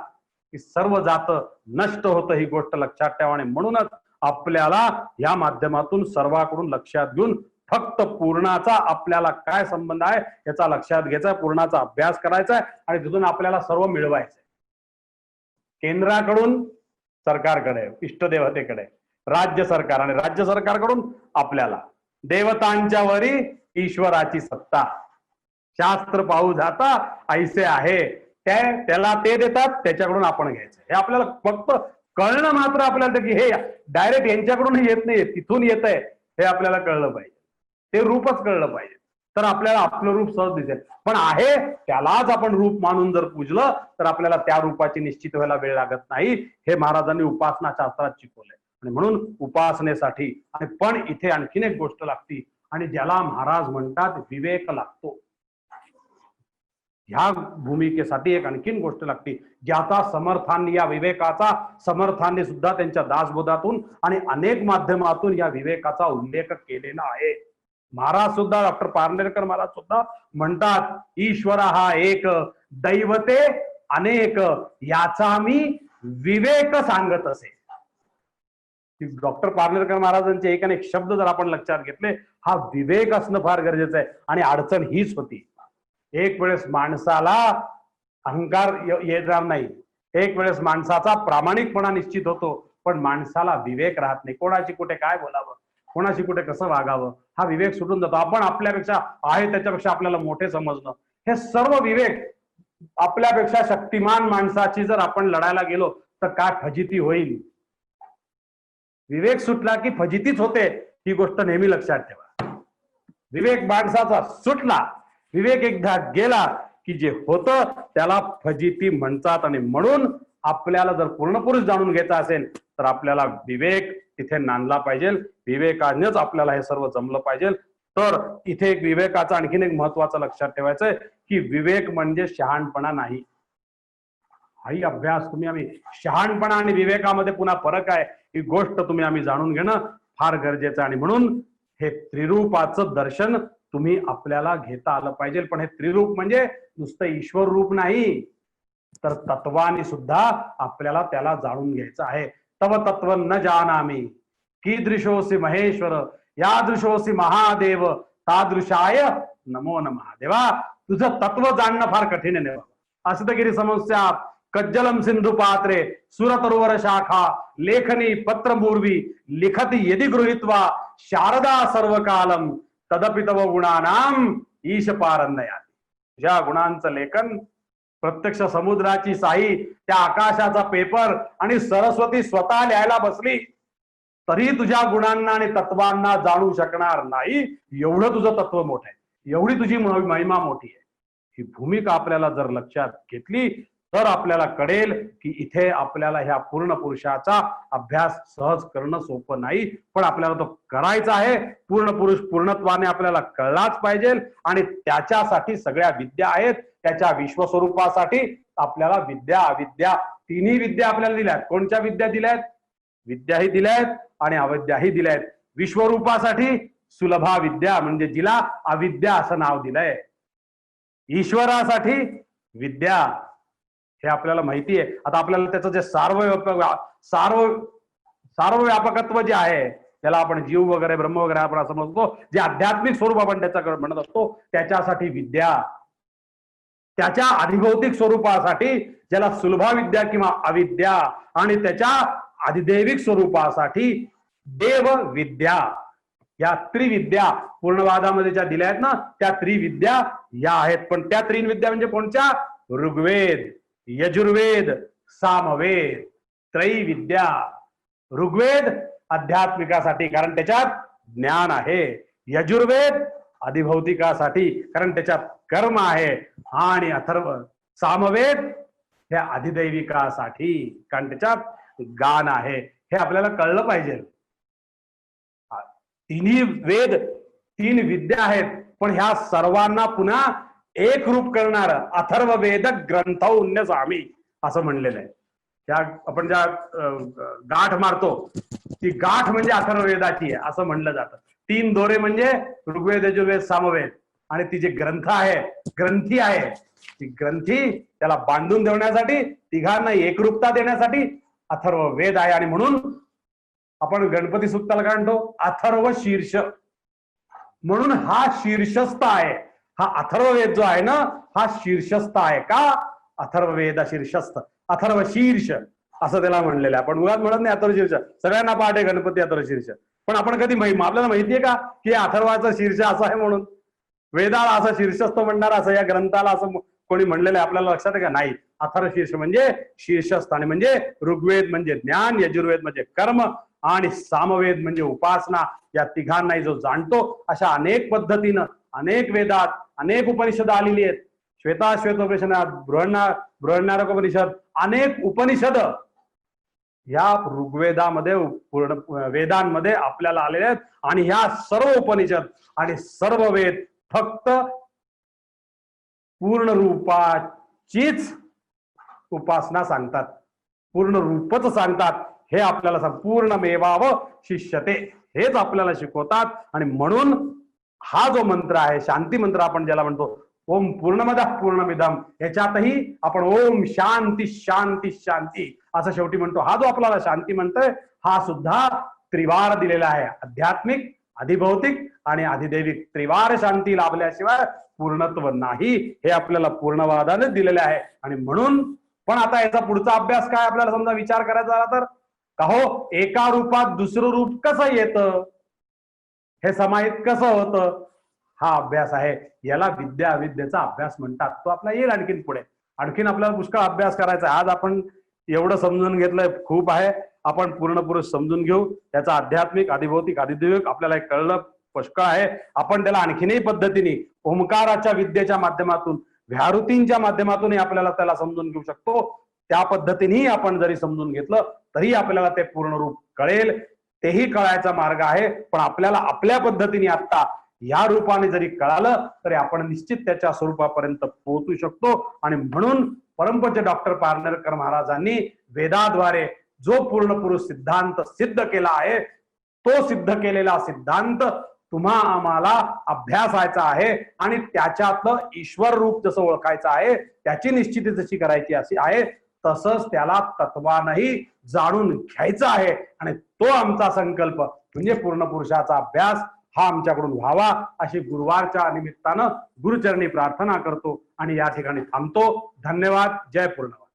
की सर्व जात नष्ट होतं, ही गोष्ट लक्षात ठेवा. आणि म्हणूनच आपल्याला या माध्यमातून सर्वांकडून लक्षात घेऊन फक्त पूर्णाचा आपल्याला काय संबंध आहे याचा लक्षात घ्यायचा, पूर्णाचा अभ्यास करायचा आहे आणि तिथून आपल्याला सर्व मिळवायचं. केंद्राकडून सरकारकडे, इष्टदेवतेकडे, राज्य सरकार, आणि राज्य सरकारकडून आपल्याला देवतांच्या वरी ईश्वराची सत्ता. शास्त्र पाहू जाता ऐसे आहे, त्याला ते देतात, त्याच्याकडून आपण घ्यायचं. हे आपल्याला फक्त कळणं मात्र आपल्याला की हे डायरेक्ट यांच्याकडून येत नाही, तिथून येत आहे हे आपल्याला कळलं पाहिजे. ते रूपच कळलं पाहिजे, तर आपल्याला आपलं रूप सहज दिसेल. पण आहे त्यालाच आपण रूप मानून जर पूजलं तर आपल्याला त्या रूपाची निश्चित व्हायला वेळ लागत नाही. हे महाराजांनी उपासना शास्त्रात शिकवलंय. आणि म्हणून उपासनेसाठी आणि पण इथे आणखीन एक गोष्ट लागती, आणि ज्याला महाराज म्हणतात विवेक लागतो. ह्या भूमिकेसाठी एक आणखीन गोष्ट लागते, ज्याचा समर्थांनी, या विवेकाचा समर्थांनी सुद्धा त्यांच्या दासबोधातून आणि अनेक माध्यमातून या विवेकाचा उल्लेख केलेला आहे. महाराज सुद्धा, डॉक्टर पारनेरकर महाराज सुद्धा म्हणतात, ईश्वर हा एक, दैवते अनेक, याचा मी विवेक सांगत असे. डॉक्टर पारनेरकर महाराजांचे एक अनेक शब्द जर आपण लक्षात घेतले, हा विवेक असणं फार गरजेचं आहे. आणि अडचण हीच होती, एक वेळेस माणसाला अहंकार येणार नाही, एक वेळेस माणसाचा प्रामाणिकपणा निश्चित होतो, पण माणसाला विवेक राहत नाही. कोणाची कुठे काय बोलावं, कोणाशी कुठे कसं वागावं हा विवेक सुटून जातो. आपण आपल्यापेक्षा आहे त्याच्यापेक्षा आपल्याला मोठे समजणं, हे सर्व विवेक आपल्यापेक्षा शक्तिमान माणसाची जर आपण लढायला गेलो तर काय फजिती होईल. विवेक सुटला की फजितीच होते, ही गोष्ट नेहमी लक्षात ठेवा. विवेक माणसाचा सुटला, विवेक एकदा गेला की जे होतं त्याला फजिती म्हणतात. आणि म्हणून आपल्याला जर पूर्ण पुरुष जाणून घ्यायचा असेल तर आपल्याला विवेक तिथे नांदला पाहिजे. विवेकानेच आपल्याला हे सर्व जमलं पाहिजे. तर इथे एक विवेकाचं आणखीन एक महत्वाचं लक्षात ठेवायचंय की विवेक म्हणजे शहाणपणा नाही. हाही अभ्यास तुम्ही आम्ही शहाणपणा आणि विवेकामध्ये पुन्हा फरक आहे ही गोष्ट तुम्ही आम्ही जाणून घेणं फार गरजेचं आहे. आणि म्हणून हे त्रिरूपाचं दर्शन तुम्ही आपल्याला घेता आलं पाहिजे. पण हे त्रिरूप म्हणजे नुसतं ईश्वर रूप नाही, तर तत्वानी सुद्धा आपल्याला त्याला जाणून घ्यायचं आहे. तव तत्व न जानामि कीदृशोसी महेश्वर यादृशोसी महादेव तादृशाय नमो नमः. देवा तुझं तत्व जाणणं फार कठीण आहे. असितगिरी समस्या कज्जलम सिंधु पात्रे सुरतरुवर शाखा लेखनी पत्रमूर्वी लिखती यदि गृहीत्वा शारदा सर्व कालम तदपि तव गुणानाम ईश पारंदयाति. ज्या गुणांचं लेखन प्रत्यक्ष समुद्राची साई, त्या आकाशाचा पेपर आणि सरस्वती स्वतः लिहायला बसली तरी तुझ्या गुणांना आणि तत्वांना जाणू शकणार नाही. एवढं तुझं तत्व मोठं आहे, एवढी तुझी महिमा मोठी आहे. ही भूमिका आपल्याला जर लक्षात घेतली तर आपल्याला कळेल की इथे आपल्याला ह्या पूर्ण पुरुषाचा अभ्यास सहज करणं सोपं नाही, पण आपल्याला तो करायचा आहे. पूर्ण पुरुष पूर्णत्वाने आपल्याला कळलाच पाहिजे आणि त्याच्यासाठी सगळ्या विद्या आहेत. त्याच्या विश्वस्वरूपासाठी आपल्याला विद्या अविद्या तिन्ही विद्या आपल्याला दिल्यात. कोणत्या विद्या दिल्यात? विद्याही दिल्यात आणि अविद्याही दिल्यात. विश्वरूपासाठी सुलभा विद्या म्हणजे जिला अविद्या असं नाव दिलंय. ईश्वरासाठी विद्या हे आपल्याला माहिती आहे. आता आपल्याला त्याचं जे सार्वव्यापकत्व जे आहे त्याला आपण जीव वगैरे ब्रह्म वगैरे आपण असं म्हणतो, जे आध्यात्मिक स्वरूप आपण त्याच्याकडे म्हणत असतो त्याच्यासाठी विद्या. त्याच्या अधिभौतिक स्वरूपासाठी ज्याला सुलभा विद्या किंवा अविद्या, आणि त्याच्या अधिदैविक स्वरूपासाठी देव विद्या. या त्रिविद्या पूर्णवादामध्ये ज्या दिल्या आहेत ना त्या त्रिविद्या या आहेत. पण त्या त्रिविद्या म्हणजे कोणत्या? ऋग्वेद, यजुर्वेद, सामवेद, त्रैविद्या. ऋग्वेद आध्यात्मिकासाठी कारण त्याच्यात ज्ञान आहे. यजुर्वेद अधिभौतिकासाठी कारण त्याच्यात कर्म आहे. आणि अथर्व सामवेद हे अधिदैविकासाठी कारण त्याच्यात गान आहे. हे आपल्याला कळलं पाहिजे. तिन्ही वेद तीन विद्या आहेत, पण ह्या सर्वांना पुन्हा एक रूप करणार अथर्ववेद ग्रंथौन्य स्वामी असं म्हणलेलं आहे. त्या आपण ज्या गाठ मारतो ती गाठ म्हणजे अथर्ववेदाची आहे असं म्हणलं जातं. तीन दोरे म्हणजे ऋग्वेद, यजुर्वेद, सामवेद. आणि ती जे ग्रंथ आहे, ग्रंथी आहे, ती ग्रंथी त्याला बांधून ठेवण्यासाठी, तिघांना एकरूपता देण्यासाठी अथर्ववेद आहे. आणि म्हणून आपण गणपती सूक्ताला काय म्हणतो? अथर्व शीर्ष. म्हणून हा शीर्षस्थ आहे. हा अथर्ववेद जो आहे ना हा शीर्षस्थ आहे. का? अथर्ववेद शीर्षस्थ, अथर्व शीर्ष असं त्याला म्हणलेलं आहे. आपण मुळात म्हणत नाही अथर्व शीर्ष. सगळ्यांना पाठ आहे गणपती अथर्व शीर्ष. पण आपण कधी आपल्याला माहितीये का की अथर्वाचं शीर्ष असं आहे म्हणून? वेदाला असं शीर्षस्थ म्हणणार असं या ग्रंथाला असं कोणी म्हणलेलं आहे आपल्याला लक्षात आहे का? नाही. अथर्व शीर्ष म्हणजे शीर्षस्थ. आणि म्हणजे ऋग्वेद म्हणजे ज्ञान, यजुर्वेद म्हणजे कर्म आणि सामवेद म्हणजे उपासना. या तिघांनाही जो जाणतो अशा अनेक पद्धतीनं अनेक वेदात अनेक उपनिषद आलेली आहेत. श्वेतोपनिषद, बृहन्नारकोपनिषद, अनेक उपनिषद या ऋग्वेदामध्ये पूर्ण वेदांमध्ये आपल्याला आलेले आहेत. आणि ह्या सर्व उपनिषद आणि सर्व वेद फक्त पूर्ण रूपाचीच उपासना सांगतात, पूर्ण रूपच सांगतात. हे आपल्याला पूर्णमेवाव शिष्यते हेच आपल्याला शिकवतात. आणि म्हणून हा जो मंत्र आहे शांती मंत्र आपण ज्याला म्हणतो ओम पूर्णमदः पूर्णमिदम, याच्यातही आपण ओम शांती शांती शांती असं शेवटी म्हणतो. हा जो आपल्याला शांती म्हणतोय हा सुद्धा त्रिवार दिलेला आहे. आध्यात्मिक, अधिभौतिक आणि अधिदैविक त्रिवार शांती लाभल्याशिवाय पूर्णत्व नाही हे आपल्याला पूर्णवादाने दिलेले आहे. आणि म्हणून पण आता याचा पुढचा अभ्यास काय आपल्याला समजा विचार करायचा झाला तर का हो एका रूपात दुसरं रूप कसं येतं? हे समाहित कसं होतं? हा अभ्यास आहे, याला विद्या अविद्येचा अभ्यास म्हणतात. तो आपला येईल आणखीन पुढे. आणखीन आपल्याला पुष्कळ अभ्यास करायचा आहे. आज आपण एवढं समजून घेतलंय, खूप आहे. आपण पूर्ण पुरुष समजून घेऊ. त्याचा आध्यात्मिक, अधिभौतिक, अधिदैविक आपल्याला एक कळलं पुष्कळ आहे. आपण त्याला आणखीनही पद्धतीने ओंकाराच्या विद्येच्या माध्यमातून, व्याहृतींच्या माध्यमातूनही आपल्याला त्याला समजून घेऊ शकतो. त्या पद्धतीनेही आपण जरी समजून घेतलं तरी आपल्याला ते पूर्ण रूप कळेल. तेही कळायचा मार्ग आहे. पण आपल्याला आपल्या पद्धतीने आता या रूपाने जरी कळालं तरी आपण निश्चित त्याच्या स्वरूपापर्यंत पोहोचू शकतो. आणि म्हणून परमपूज्य डॉक्टर पारनेरकर महाराजांनी वेदाद्वारे जो पूर्ण पुरुष सिद्धांत सिद्ध केला आहे, तो सिद्ध केलेला सिद्धांत तुम्हा आम्हाला अभ्यासायचा आहे आणि त्याच्यातलं ईश्वर रूप जसं ओळखायचं आहे, त्याची निश्चिती जशी करायची अशी आहे, तसंच त्याला तत्वानही जाणून घ्यायचं आहे. आणि तो आमचा संकल्प म्हणजे पूर्ण पुरुषाचा अभ्यास हा आमच्याकडून व्हावा, अशी गुरुवारच्या निमित्तानं गुरुचरणी प्रार्थना करतो आणि या ठिकाणी थांबतो. धन्यवाद. जय पूर्णवार.